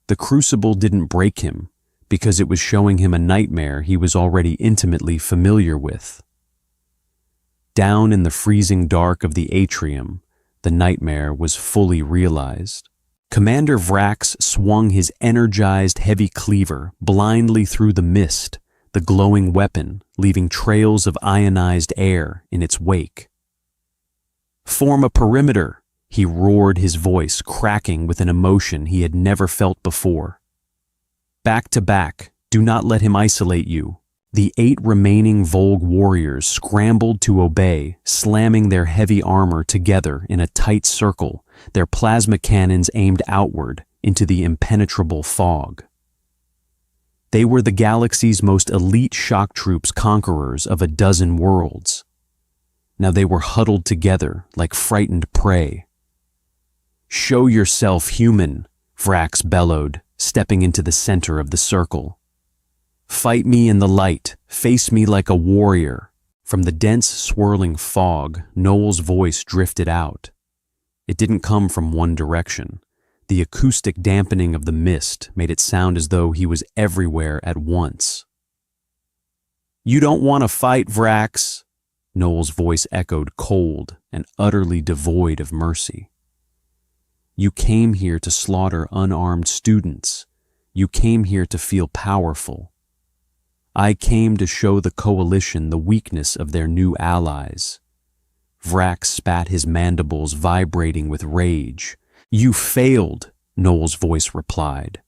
[SPEAKER 1] The crucible didn't break him because it was showing him a nightmare he was already intimately familiar with. Down in the freezing dark of the atrium, the nightmare was fully realized. Commander Vrax swung his energized heavy cleaver blindly through the mist, the glowing weapon leaving trails of ionized air in its wake. "Form a perimeter," he roared, his voice cracking with an emotion he had never felt before. "Back to back, do not let him isolate you." The 8 remaining Volg warriors scrambled to obey, slamming their heavy armor together in a tight circle, their plasma cannons aimed outward into the impenetrable fog. They were the galaxy's most elite shock troops, conquerors of a dozen worlds. Now they were huddled together like frightened prey. "Show yourself, human," Vrax bellowed, stepping into the center of the circle. "Fight me in the light, face me like a warrior." From the dense, swirling fog, Noel's voice drifted out. It didn't come from one direction. The acoustic dampening of the mist made it sound as though he was everywhere at once. "You don't want to fight, Vrax," Noel's voice echoed cold and utterly devoid of mercy. "You came here to slaughter unarmed students. You came here to feel powerful. I came to show the coalition the weakness of their new allies." Vrax spat, his mandibles vibrating with rage. "You failed," Noel's voice replied.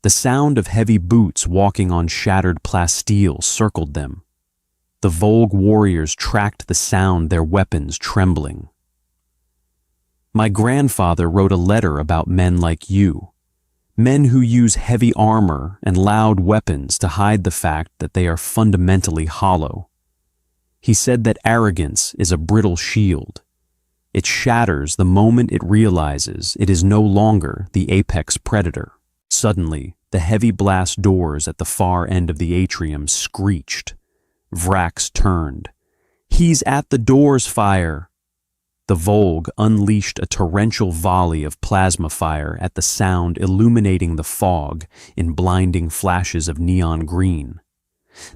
[SPEAKER 1] The sound of heavy boots walking on shattered plasteel circled them. The Volg warriors tracked the sound, their weapons trembling. "My grandfather wrote a letter about men like you. Men who use heavy armor and loud weapons to hide the fact that they are fundamentally hollow. He said that arrogance is a brittle shield. It shatters the moment it realizes it is no longer the apex predator." Suddenly, the heavy blast doors at the far end of the atrium screeched. Vrax turned. "He's at the doors, fire!" The Volg unleashed a torrential volley of plasma fire at the sound, illuminating the fog in blinding flashes of neon green.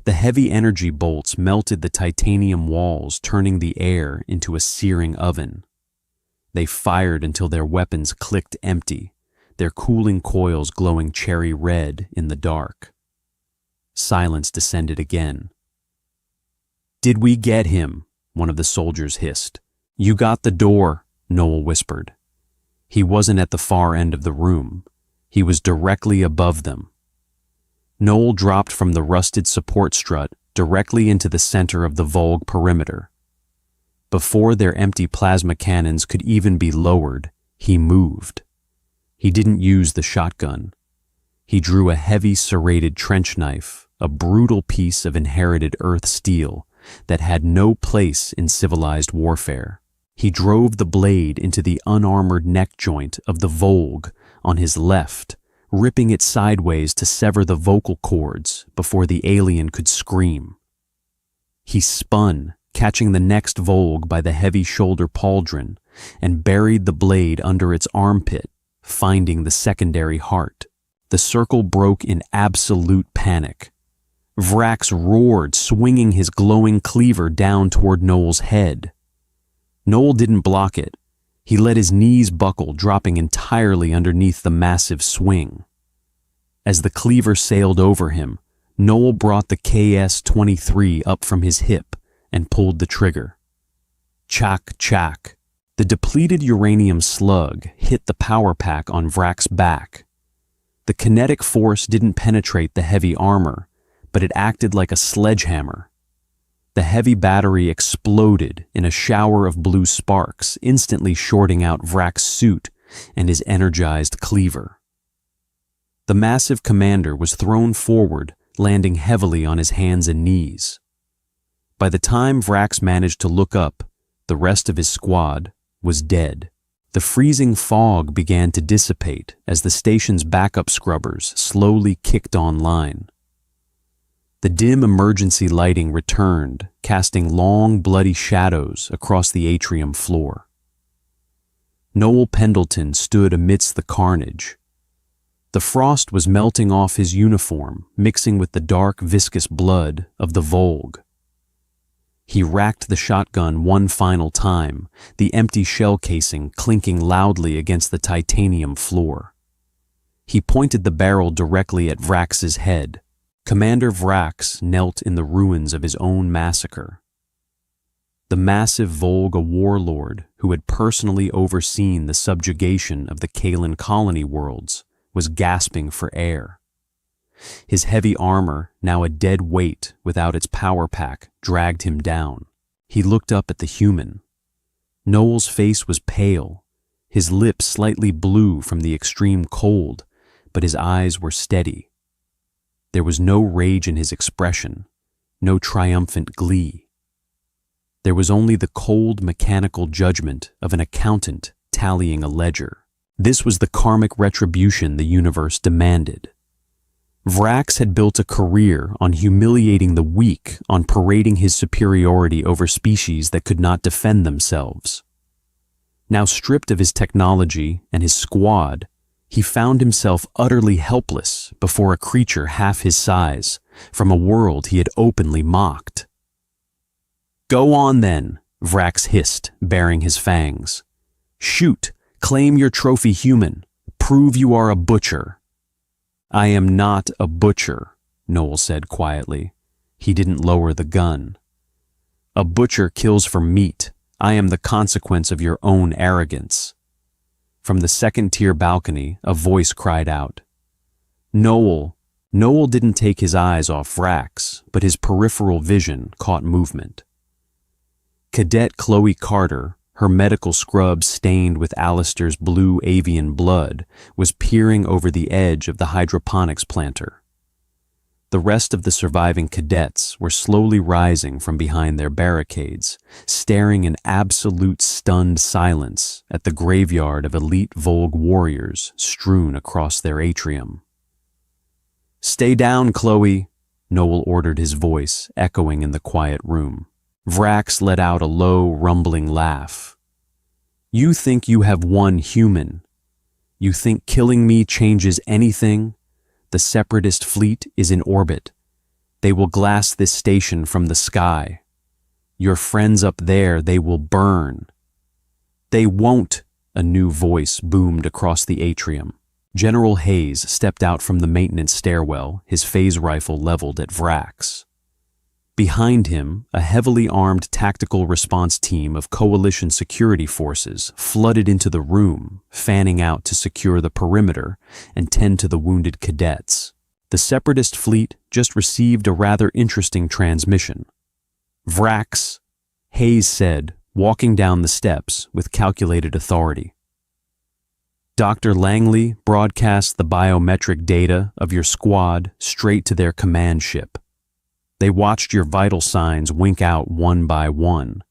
[SPEAKER 1] The heavy energy bolts melted the titanium walls, turning the air into a searing oven. They fired until their weapons clicked empty, their cooling coils glowing cherry red in the dark. Silence descended again. "Did we get him?" one of the soldiers hissed. "You got the door," Noel whispered. He wasn't at the far end of the room. He was directly above them. Noel dropped from the rusted support strut directly into the center of the Volg perimeter. Before their empty plasma cannons could even be lowered, he moved. He didn't use the shotgun. He drew a heavy serrated trench knife, a brutal piece of inherited Earth steel that had no place in civilized warfare. He drove the blade into the unarmored neck joint of the Volg on his left, ripping it sideways to sever the vocal cords before the alien could scream. He spun, catching the next Volg by the heavy shoulder pauldron, and buried the blade under its armpit, finding the secondary heart. The circle broke in absolute panic. Vrax roared, swinging his glowing cleaver down toward Noel's head. Noel didn't block it. He let his knees buckle, dropping entirely underneath the massive swing. As the cleaver sailed over him, Noel brought the KS-23 up from his hip and pulled the trigger. Chak, chak. The depleted uranium slug hit the power pack on Vrax's back. The kinetic force didn't penetrate the heavy armor, but it acted like a sledgehammer. The heavy battery exploded in a shower of blue sparks, instantly shorting out Vrax's suit and his energized cleaver. The massive commander was thrown forward, landing heavily on his hands and knees. By the time Vrax managed to look up, the rest of his squad was dead. The freezing fog began to dissipate as the station's backup scrubbers slowly kicked online. The dim emergency lighting returned, casting long, bloody shadows across the atrium floor. Noel Pendleton stood amidst the carnage. The frost was melting off his uniform, mixing with the dark, viscous blood of the Volg. He racked the shotgun one final time, the empty shell casing clinking loudly against the titanium floor. He pointed the barrel directly at Vrax's head. Commander Vrax knelt in the ruins of his own massacre. The massive Volga warlord, who had personally overseen the subjugation of the Kalan colony worlds, was gasping for air. His heavy armor, now a dead weight without its power pack, dragged him down. He looked up at the human. Noel's face was pale, his lips slightly blue from the extreme cold, but his eyes were steady. There was no rage in his expression, no triumphant glee. There was only the cold, mechanical judgment of an accountant tallying a ledger. This was the karmic retribution the universe demanded. Vrax had built a career on humiliating the weak, on parading his superiority over species that could not defend themselves. Now stripped of his technology and his squad, He found himself utterly helpless before a creature half his size, from a world he had openly mocked. "Go on then," Vrax hissed, baring his fangs. "Shoot, claim your trophy human, prove you are a butcher." "I am not a butcher," Noel said quietly. He didn't lower the gun. "A butcher kills for meat. I am the consequence of your own arrogance." From the second-tier balcony, a voice cried out. "Noel!" Noel didn't take his eyes off Vrax, but his peripheral vision caught movement. Cadet Chloe Carter, her medical scrub stained with Alistair's blue avian blood, was peering over the edge of the hydroponics planter. The rest of the surviving cadets were slowly rising from behind their barricades, staring in absolute stunned silence at the graveyard of elite Volg warriors strewn across their atrium. "Stay down, Chloe," Noel ordered, his voice echoing in the quiet room. Vrax let out a low, rumbling laugh. "You think you have won, human? You think killing me changes anything? The Separatist fleet is in orbit. They will glass this station from the sky. Your friends up there, they will burn." "They won't," a new voice boomed across the atrium. General Hayes stepped out from the maintenance stairwell, his phase rifle leveled at Vrax. Behind him, a heavily armed tactical response team of coalition security forces flooded into the room, fanning out to secure the perimeter and tend to the wounded cadets. The Separatist fleet just received a rather interesting transmission. "Vrax," Hayes said, walking down the steps with calculated authority. "Dr. Langley broadcast the biometric data of your squad straight to their command ship. They watched your vital signs wink out one by one,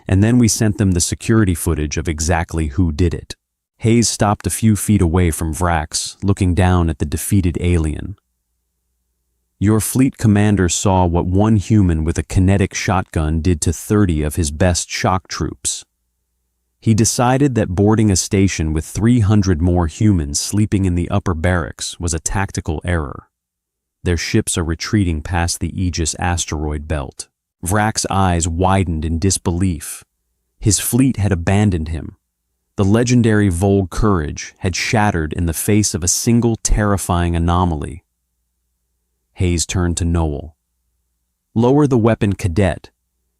[SPEAKER 1] and then we sent them the security footage of exactly who did it." Hayes stopped a few feet away from Vrax, looking down at the defeated alien. "Your fleet commander saw what one human with a kinetic shotgun did to 30 of his best shock troops. He decided that boarding a station with 300 more humans sleeping in the upper barracks was a tactical error. Their ships are retreating past the Aegis asteroid belt." Vrax's eyes widened in disbelief. His fleet had abandoned him. The legendary Volg courage had shattered in the face of a single terrifying anomaly. Hayes turned to Noel. "Lower the weapon, Cadet.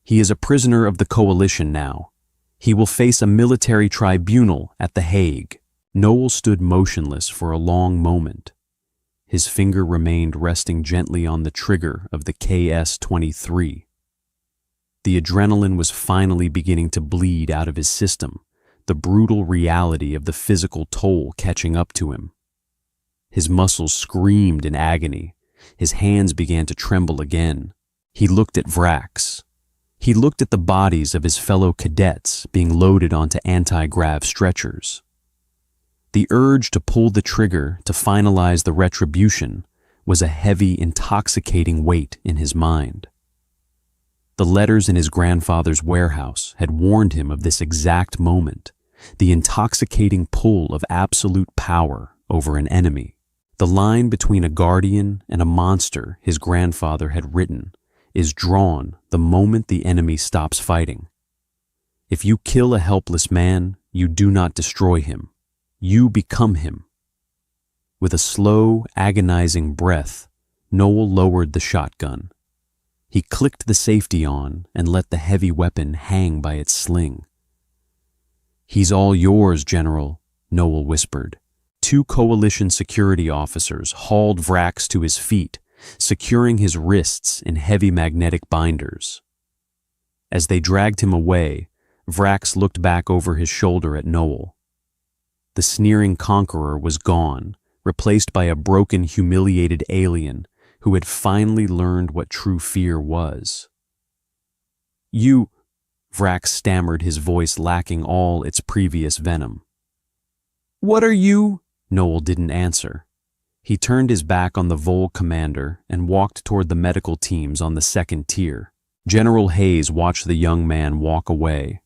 [SPEAKER 1] He is a prisoner of the Coalition now. He will face a military tribunal at The Hague." Noel stood motionless for a long moment. His finger remained resting gently on the trigger of the KS-23. The adrenaline was finally beginning to bleed out of his system, the brutal reality of the physical toll catching up to him. His muscles screamed in agony. His hands began to tremble again. He looked at Vrax. He looked at the bodies of his fellow cadets being loaded onto anti-grav stretchers. The urge to pull the trigger to finalize the retribution was a heavy, intoxicating weight in his mind. The letters in his grandfather's warehouse had warned him of this exact moment, the intoxicating pull of absolute power over an enemy. The line between a guardian and a monster his grandfather had written is drawn the moment the enemy stops fighting. If you kill a helpless man, you do not destroy him. You become him. With a slow, agonizing breath, Noel lowered the shotgun. He clicked the safety on and let the heavy weapon hang by its sling. "He's all yours, General," Noel whispered. Two coalition security officers hauled Vrax to his feet, securing his wrists in heavy magnetic binders. As they dragged him away, Vrax looked back over his shoulder at Noel. The sneering conqueror was gone, replaced by a broken, humiliated alien who had finally learned what true fear was. "You," Vrax stammered, his voice lacking all its previous venom. "What are you?" Noel didn't answer. He turned his back on the Volg commander and walked toward the medical teams on the second tier. General Hayes watched the young man walk away.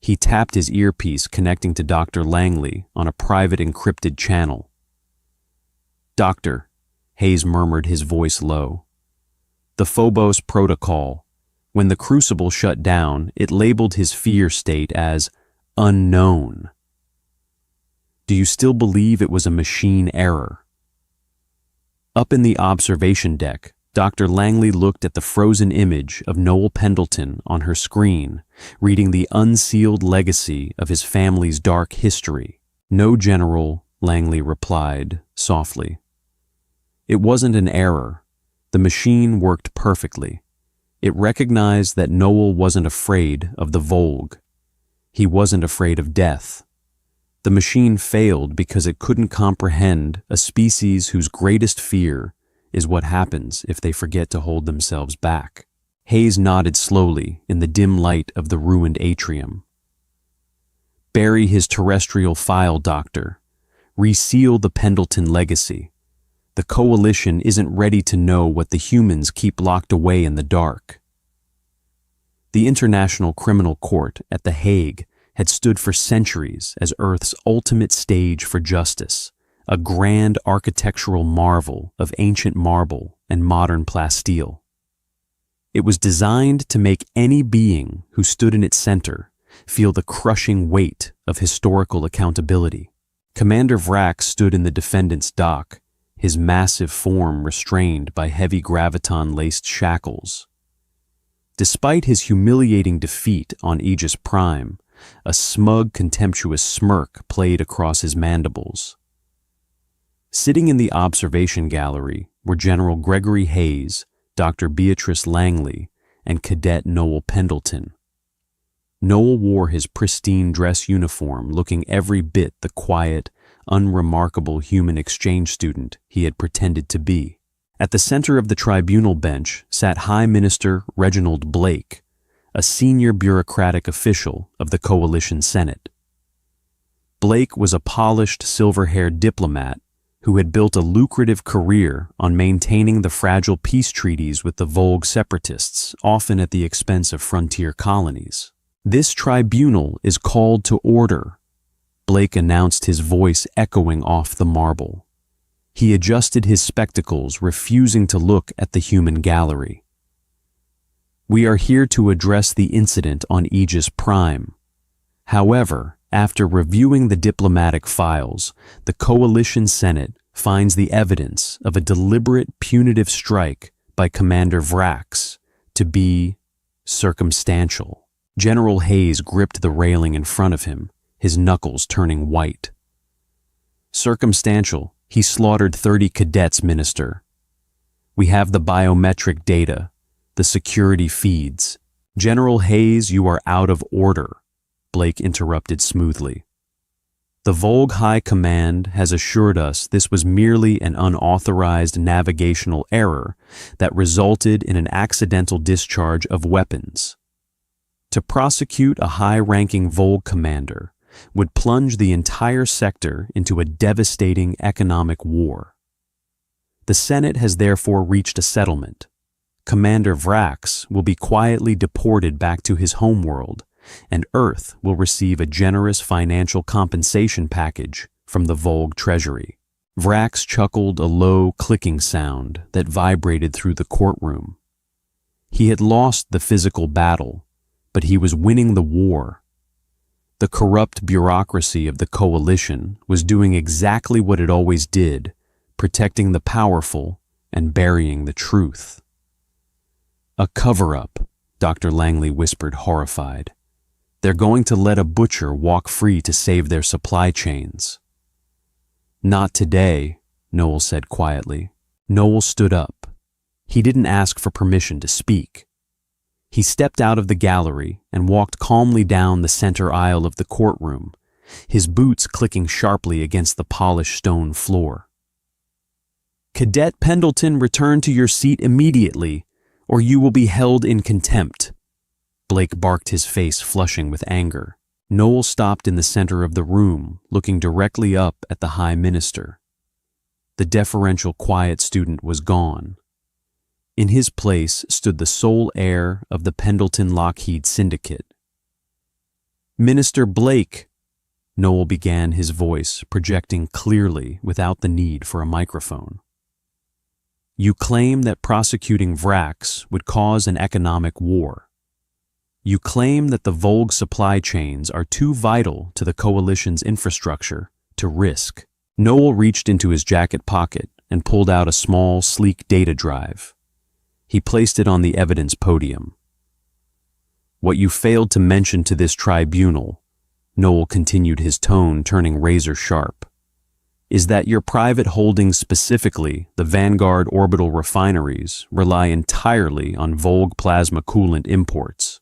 [SPEAKER 1] He tapped his earpiece connecting to Dr. Langley on a private encrypted channel. "Doctor," Hayes murmured, his voice low. "The Phobos Protocol. When the crucible shut down, it labeled his fear state as unknown. Do you still believe it was a machine error?" Up in the observation deck, Dr. Langley looked at the frozen image of Noel Pendleton on her screen, reading the unsealed legacy of his family's dark history. "No, General," Langley replied softly. "It wasn't an error. The machine worked perfectly. It recognized that Noel wasn't afraid of the Volg. He wasn't afraid of death. The machine failed because it couldn't comprehend a species whose greatest fear is what happens if they forget to hold themselves back." Hayes nodded slowly in the dim light of the ruined atrium. "Bury his terrestrial file, Doctor. Reseal the Pendleton legacy. The Coalition isn't ready to know what the humans keep locked away in the dark." The International Criminal Court at The Hague had stood for centuries as Earth's ultimate stage for justice, a grand architectural marvel of ancient marble and modern plasteel. It was designed to make any being who stood in its center feel the crushing weight of historical accountability. Commander Vrack stood in the defendant's dock, his massive form restrained by heavy graviton-laced shackles. Despite his humiliating defeat on Aegis Prime, a smug, contemptuous smirk played across his mandibles. Sitting in the observation gallery were General Gregory Hayes, Dr. Beatrice Langley, and Cadet Noel Pendleton. Noel wore his pristine dress uniform, looking every bit the quiet, unremarkable human exchange student he had pretended to be. At the center of the tribunal bench sat High Minister Reginald Blake, a senior bureaucratic official of the Coalition Senate. Blake was a polished, silver-haired diplomat who had built a lucrative career on maintaining the fragile peace treaties with the Volg separatists, often at the expense of frontier colonies. "This tribunal is called to order," Blake announced, his voice echoing off the marble. He adjusted his spectacles, refusing to look at the human gallery. "We are here to address the incident on Aegis Prime. However, after reviewing the diplomatic files, the Coalition Senate finds the evidence of a deliberate punitive strike by Commander Vrax to be circumstantial." General Hayes gripped the railing in front of him, his knuckles turning white. "Circumstantial. He slaughtered 30 cadets, Minister. We have the biometric data, the security feeds." "General Hayes, you are out of order," Blake interrupted smoothly. "The Volg High Command has assured us this was merely an unauthorized navigational error that resulted in an accidental discharge of weapons. To prosecute a high-ranking Volg commander would plunge the entire sector into a devastating economic war. The Senate has therefore reached a settlement. Commander Vrax will be quietly deported back to his homeworld, and Earth will receive a generous financial compensation package from the Volg treasury." Vrax chuckled, a low, clicking sound that vibrated through the courtroom. He had lost the physical battle, but he was winning the war. The corrupt bureaucracy of the Coalition was doing exactly what it always did, protecting the powerful and burying the truth. "A cover-up," Dr. Langley whispered, horrified. "They're going to let a butcher walk free to save their supply chains." "Not today," Noel said quietly. Noel stood up. He didn't ask for permission to speak. He stepped out of the gallery and walked calmly down the center aisle of the courtroom, his boots clicking sharply against the polished stone floor. "Cadet Pendleton, return to your seat immediately, or you will be held in contempt." Blake barked, his face flushing with anger. Noel stopped in the center of the room, looking directly up at the High Minister. The deferential, quiet student was gone. In his place stood the sole heir of the Pendleton Lockheed Syndicate. "Minister Blake," Noel began, his voice projecting clearly without the need for a microphone. You claim that prosecuting Vrax would cause an economic war. You claim that the Volg supply chains are too vital to the coalition's infrastructure to risk. Noel reached into his jacket pocket and pulled out a small, sleek data drive. He placed it on the evidence podium. What you failed to mention to this tribunal, Noel continued, his tone turning razor sharp, is that your private holdings, specifically the Vanguard orbital refineries, rely entirely on Volg plasma coolant imports.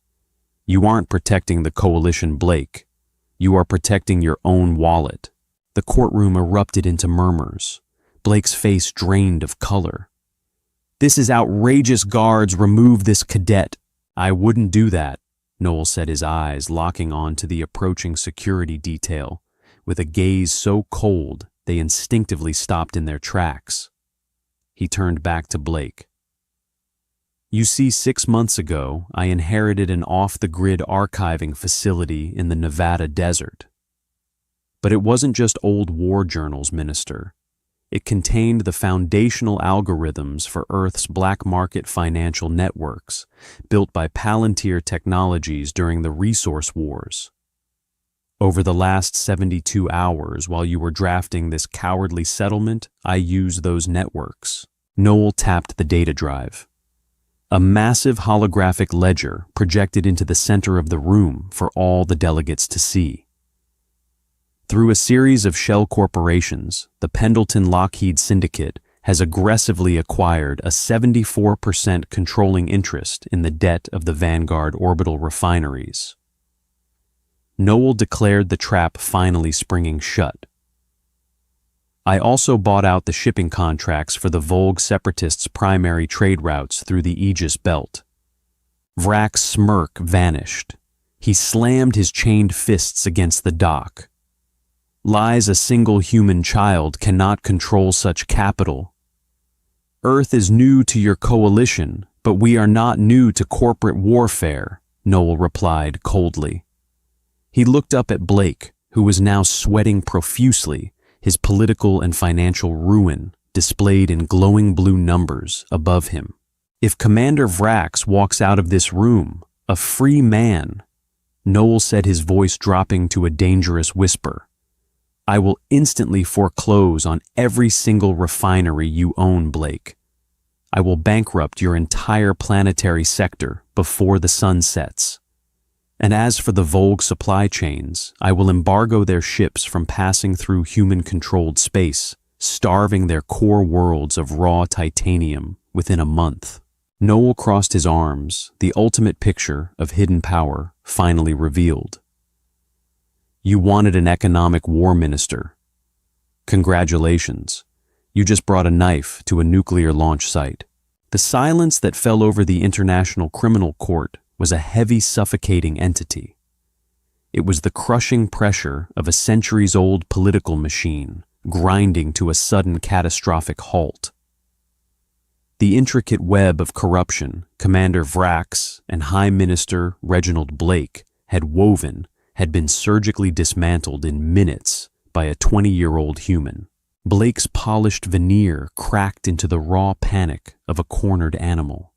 [SPEAKER 1] You aren't protecting the coalition, Blake. You are protecting your own wallet. The courtroom erupted into murmurs. Blake's face drained of color. This is outrageous. Guards, remove this cadet. I wouldn't do that, Noel said, his eyes locking on to the approaching security detail, with a gaze so cold they instinctively stopped in their tracks. He turned back to Blake. You see, 6 months ago, I inherited an off-the-grid archiving facility in the Nevada desert. But it wasn't just old war journals, Minister. It contained the foundational algorithms for Earth's black market financial networks, built by Palantir Technologies during the resource wars. Over the last 72 hours, while you were drafting this cowardly settlement, I used those networks. Noel tapped the data drive. A massive holographic ledger projected into the center of the room for all the delegates to see. Through a series of shell corporations, the Pendleton-Lockheed Syndicate has aggressively acquired a 74% controlling interest in the debt of the Vanguard orbital refineries. Noel declared, the trap finally springing shut. I also bought out the shipping contracts for the Volg separatists' primary trade routes through the Aegis Belt. Vrax's smirk vanished. He slammed his chained fists against the dock. Lies, a single human child cannot control such capital. Earth is new to your coalition, but we are not new to corporate warfare, Noel replied coldly. He looked up at Blake, who was now sweating profusely, his political and financial ruin displayed in glowing blue numbers above him. If Commander Vrax walks out of this room, a free man, Noel said, his voice dropping to a dangerous whisper, I will instantly foreclose on every single refinery you own, Blake. I will bankrupt your entire planetary sector before the sun sets. And as for the Volg supply chains, I will embargo their ships from passing through human-controlled space, starving their core worlds of raw titanium within a month. Noel crossed his arms, the ultimate picture of hidden power finally revealed. You wanted an economic war, Minister. Congratulations. You just brought a knife to a nuclear launch site. The silence that fell over the International Criminal Court was a heavy, suffocating entity. It was the crushing pressure of a centuries-old political machine, grinding to a sudden catastrophic halt. The intricate web of corruption Commander Vrax and High Minister Reginald Blake had woven had been surgically dismantled in minutes by a 20-year-old human. Blake's polished veneer cracked into the raw panic of a cornered animal.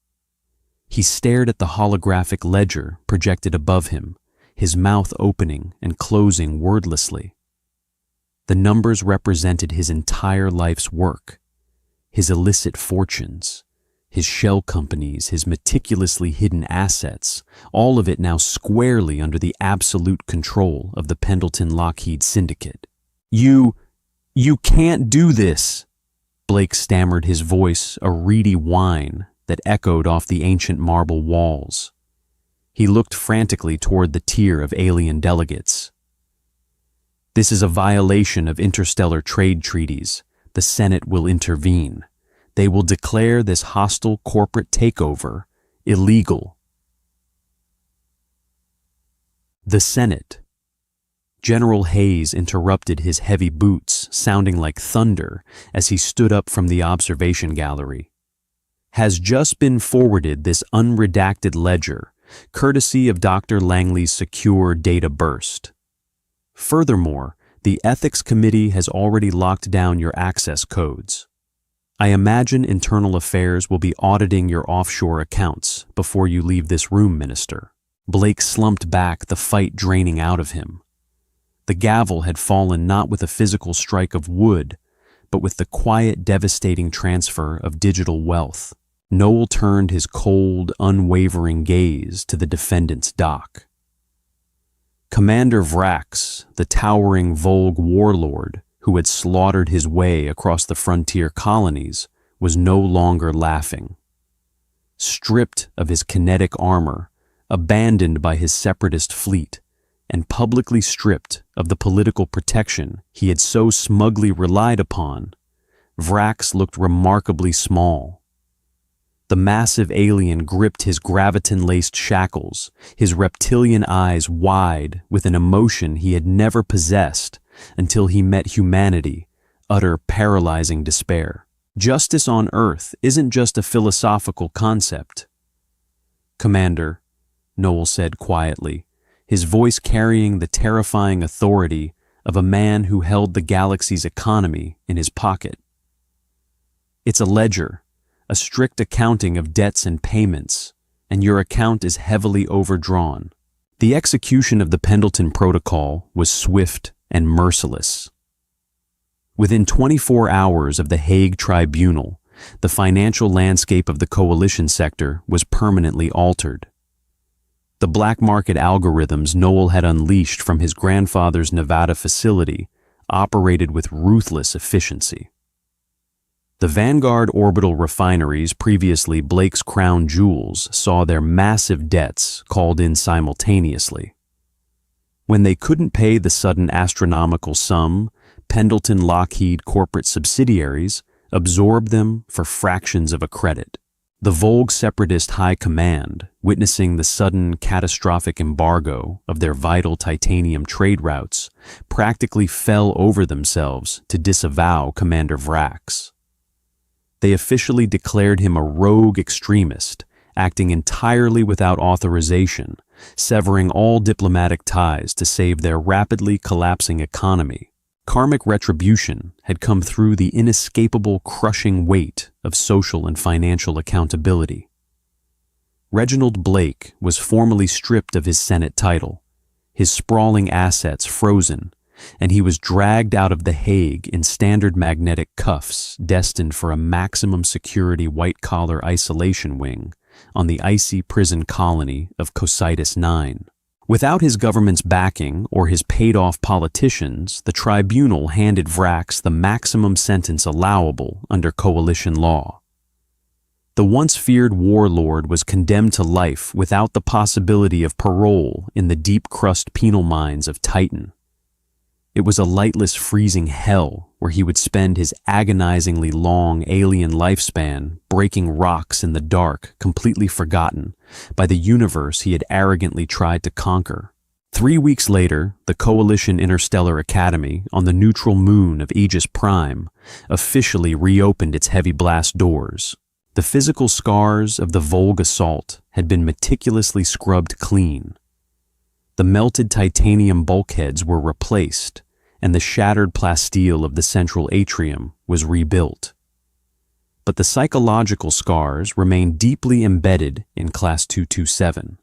[SPEAKER 1] He stared at the holographic ledger projected above him, his mouth opening and closing wordlessly. The numbers represented his entire life's work, his illicit fortunes, his shell companies, his meticulously hidden assets, all of it now squarely under the absolute control of the Pendleton-Lockheed Syndicate. You can't do this, Blake stammered, his voice a reedy whine that echoed off the ancient marble walls. He looked frantically toward the tier of alien delegates. This is a violation of interstellar trade treaties. The Senate will intervene. They will declare this hostile corporate takeover illegal. The Senate. General Hayes interrupted, his heavy boots sounding like thunder as he stood up from the observation gallery. Has just been forwarded this unredacted ledger, courtesy of Dr. Langley's secure data burst. Furthermore, the Ethics Committee has already locked down your access codes. I imagine Internal Affairs will be auditing your offshore accounts before you leave this room, Minister." Blake slumped back, the fight draining out of him. The gavel had fallen not with a physical strike of wood, but with the quiet, devastating transfer of digital wealth. Noel turned his cold, unwavering gaze to the defendant's dock. Commander Vrax, the towering Volg warlord who had slaughtered his way across the frontier colonies, was no longer laughing. Stripped of his kinetic armor, abandoned by his separatist fleet, and publicly stripped of the political protection he had so smugly relied upon, Vrax looked remarkably small. The massive alien gripped his graviton-laced shackles, his reptilian eyes wide with an emotion he had never possessed until he met humanity, utter paralyzing despair. Justice on Earth isn't just a philosophical concept. "Commander," Noel said quietly, his voice carrying the terrifying authority of a man who held the galaxy's economy in his pocket. "It's a ledger, a strict accounting of debts and payments, and your account is heavily overdrawn." The execution of the Pendleton Protocol was swift and merciless. Within 24 hours of the Hague Tribunal, the financial landscape of the coalition sector was permanently altered. The black market algorithms Noel had unleashed from his grandfather's Nevada facility operated with ruthless efficiency. The Vanguard orbital refineries, previously Blake's crown jewels, saw their massive debts called in simultaneously. When they couldn't pay the sudden astronomical sum, Pendleton Lockheed corporate subsidiaries absorbed them for fractions of a credit. The Volg separatist high command, witnessing the sudden catastrophic embargo of their vital titanium trade routes, practically fell over themselves to disavow Commander Vrax. They officially declared him a rogue extremist, acting entirely without authorization, severing all diplomatic ties to save their rapidly collapsing economy. Karmic retribution had come through the inescapable crushing weight of social and financial accountability. Reginald Blake was formally stripped of his Senate title, his sprawling assets frozen, and he was dragged out of The Hague in standard magnetic cuffs destined for a maximum security white-collar isolation wing on the icy prison colony of Cocytus 9. Without his government's backing or his paid-off politicians, the tribunal handed Vrax the maximum sentence allowable under coalition law. The once feared warlord was condemned to life without the possibility of parole in the deep-crust penal mines of Titan. It was a lightless, freezing hell where he would spend his agonizingly long alien lifespan breaking rocks in the dark, completely forgotten by the universe he had arrogantly tried to conquer. 3 weeks later, the Coalition Interstellar Academy on the neutral moon of Aegis Prime officially reopened its heavy blast doors. The physical scars of the Volg assault had been meticulously scrubbed clean. The melted titanium bulkheads were replaced, and the shattered plasteel of the central atrium was rebuilt. But the psychological scars remained deeply embedded in Class 227.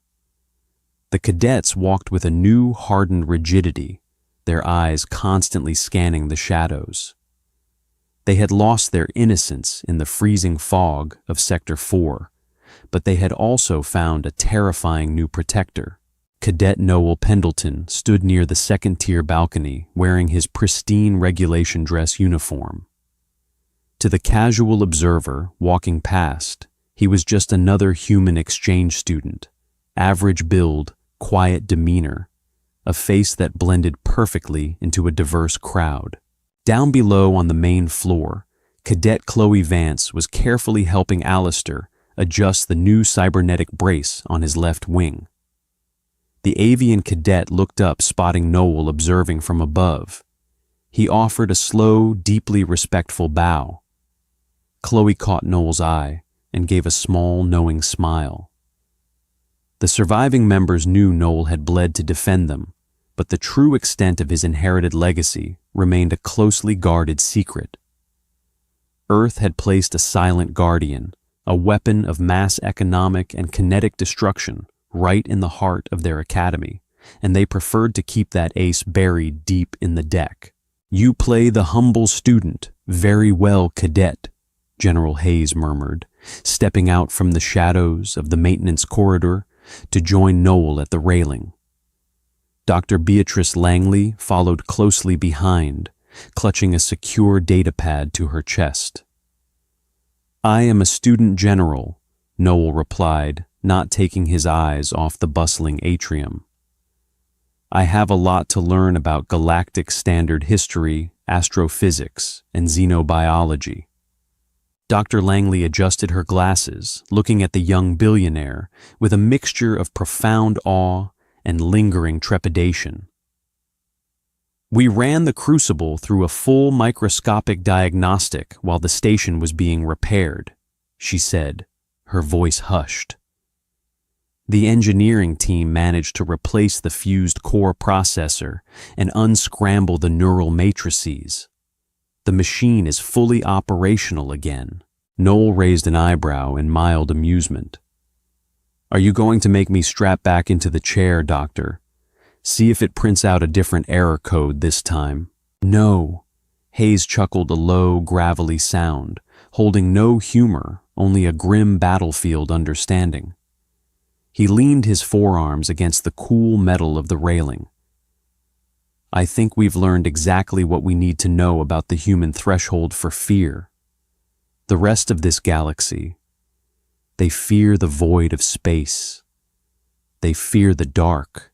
[SPEAKER 1] The cadets walked with a new, hardened rigidity, their eyes constantly scanning the shadows. They had lost their innocence in the freezing fog of Sector 4, but they had also found a terrifying new protector. Cadet Noel Pendleton stood near the second-tier balcony wearing his pristine regulation dress uniform. To the casual observer walking past, he was just another human exchange student, average build, quiet demeanor, a face that blended perfectly into a diverse crowd. Down below on the main floor, Cadet Chloe Vance was carefully helping Alistair adjust the new cybernetic brace on his left wing. The avian cadet looked up, spotting Noel observing from above. He offered a slow, deeply respectful bow. Chloe caught Noel's eye and gave a small, knowing smile. The surviving members knew Noel had bled to defend them, but the true extent of his inherited legacy remained a closely guarded secret. Earth had placed a silent guardian, a weapon of mass economic and kinetic destruction, right in the heart of their academy, and they preferred to keep that ace buried deep in the deck. "You play the humble student very well, Cadet," General Hayes murmured, stepping out from the shadows of the maintenance corridor to join Noel at the railing. Dr. Beatrice Langley followed closely behind, clutching a secure datapad to her chest. "I am a student general," Noel replied, not taking his eyes off the bustling atrium. "I have a lot to learn about galactic standard history, astrophysics, and xenobiology." Dr. Langley adjusted her glasses, looking at the young billionaire with a mixture of profound awe and lingering trepidation. "We ran the crucible through a full microscopic diagnostic while the station was being repaired," she said, her voice hushed. "The engineering team managed to replace the fused core processor and unscramble the neural matrices. The machine is fully operational again." Noel raised an eyebrow in mild amusement. "Are you going to make me strap back into the chair, Doctor? See if it prints out a different error code this time." "No." Hayes chuckled a low, gravelly sound, holding no humor, only a grim battlefield understanding. He leaned his forearms against the cool metal of the railing. "I think we've learned exactly what we need to know about the human threshold for fear. The rest of this galaxy, they fear the void of space. They fear the dark.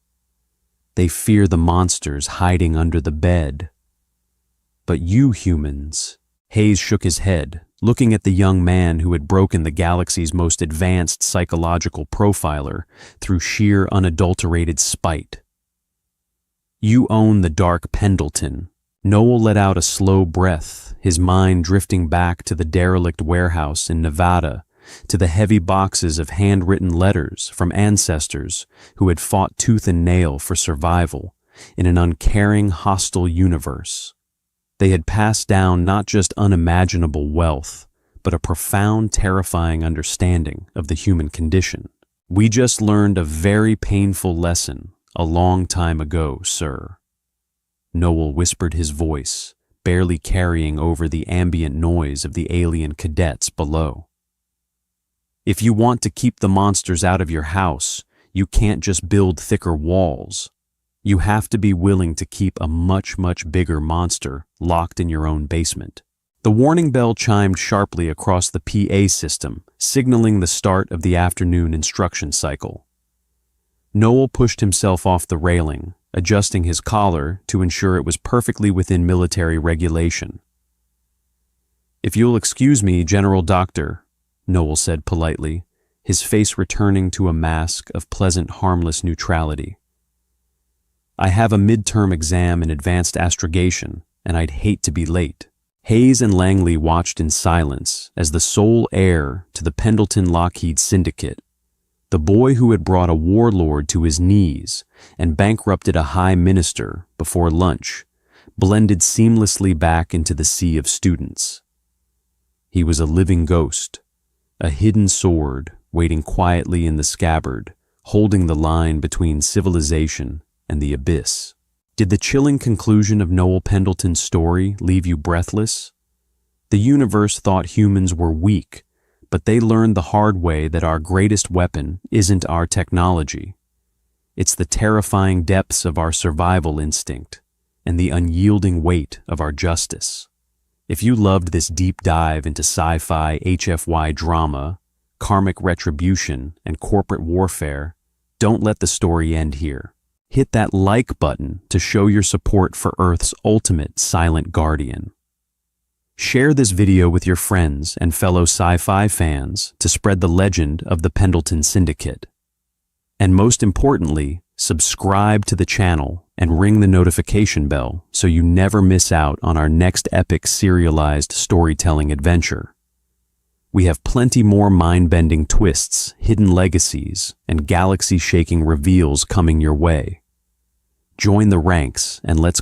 [SPEAKER 1] They fear the monsters hiding under the bed. But you humans," Hayes shook his head, looking at the young man who had broken the galaxy's most advanced psychological profiler through sheer unadulterated spite. "You own the dark Pendleton." Noel let out a slow breath, his mind drifting back to the derelict warehouse in Nevada, to the heavy boxes of handwritten letters from ancestors who had fought tooth and nail for survival in an uncaring, hostile universe. They had passed down not just unimaginable wealth, but a profound, terrifying understanding of the human condition. "We just learned a very painful lesson a long time ago, sir." Noel whispered his voice, barely carrying over the ambient noise of the alien cadets below. "If you want to keep the monsters out of your house, you can't just build thicker walls. You have to be willing to keep a much, much bigger monster locked in your own basement." The warning bell chimed sharply across the PA system, signaling the start of the afternoon instruction cycle. Noel pushed himself off the railing, adjusting his collar to ensure it was perfectly within military regulation. "If you'll excuse me, General Doctor," Noel said politely, his face returning to a mask of pleasant, harmless neutrality. "I have a midterm exam in advanced astrogation, and I'd hate to be late." Hayes and Langley watched in silence as the sole heir to the Pendleton Lockheed Syndicate, the boy who had brought a warlord to his knees and bankrupted a high minister before lunch, blended seamlessly back into the sea of students. He was a living ghost, a hidden sword waiting quietly in the scabbard, holding the line between civilization and the abyss. Did the chilling conclusion of Noel Pendleton's story leave you breathless? The universe thought humans were weak, but they learned the hard way that our greatest weapon isn't our technology. It's the terrifying depths of our survival instinct and the unyielding weight of our justice. If you loved this deep dive into sci-fi HFY drama, karmic retribution, and corporate warfare, don't let the story end here. Hit that like button to show your support for Earth's ultimate silent guardian. Share this video with your friends and fellow sci-fi fans to spread the legend of the Pendleton Syndicate. And most importantly, subscribe to the channel and ring the notification bell so you never miss out on our next epic serialized storytelling adventure. We have plenty more mind-bending twists, hidden legacies, and galaxy-shaking reveals coming your way. Join the ranks and let's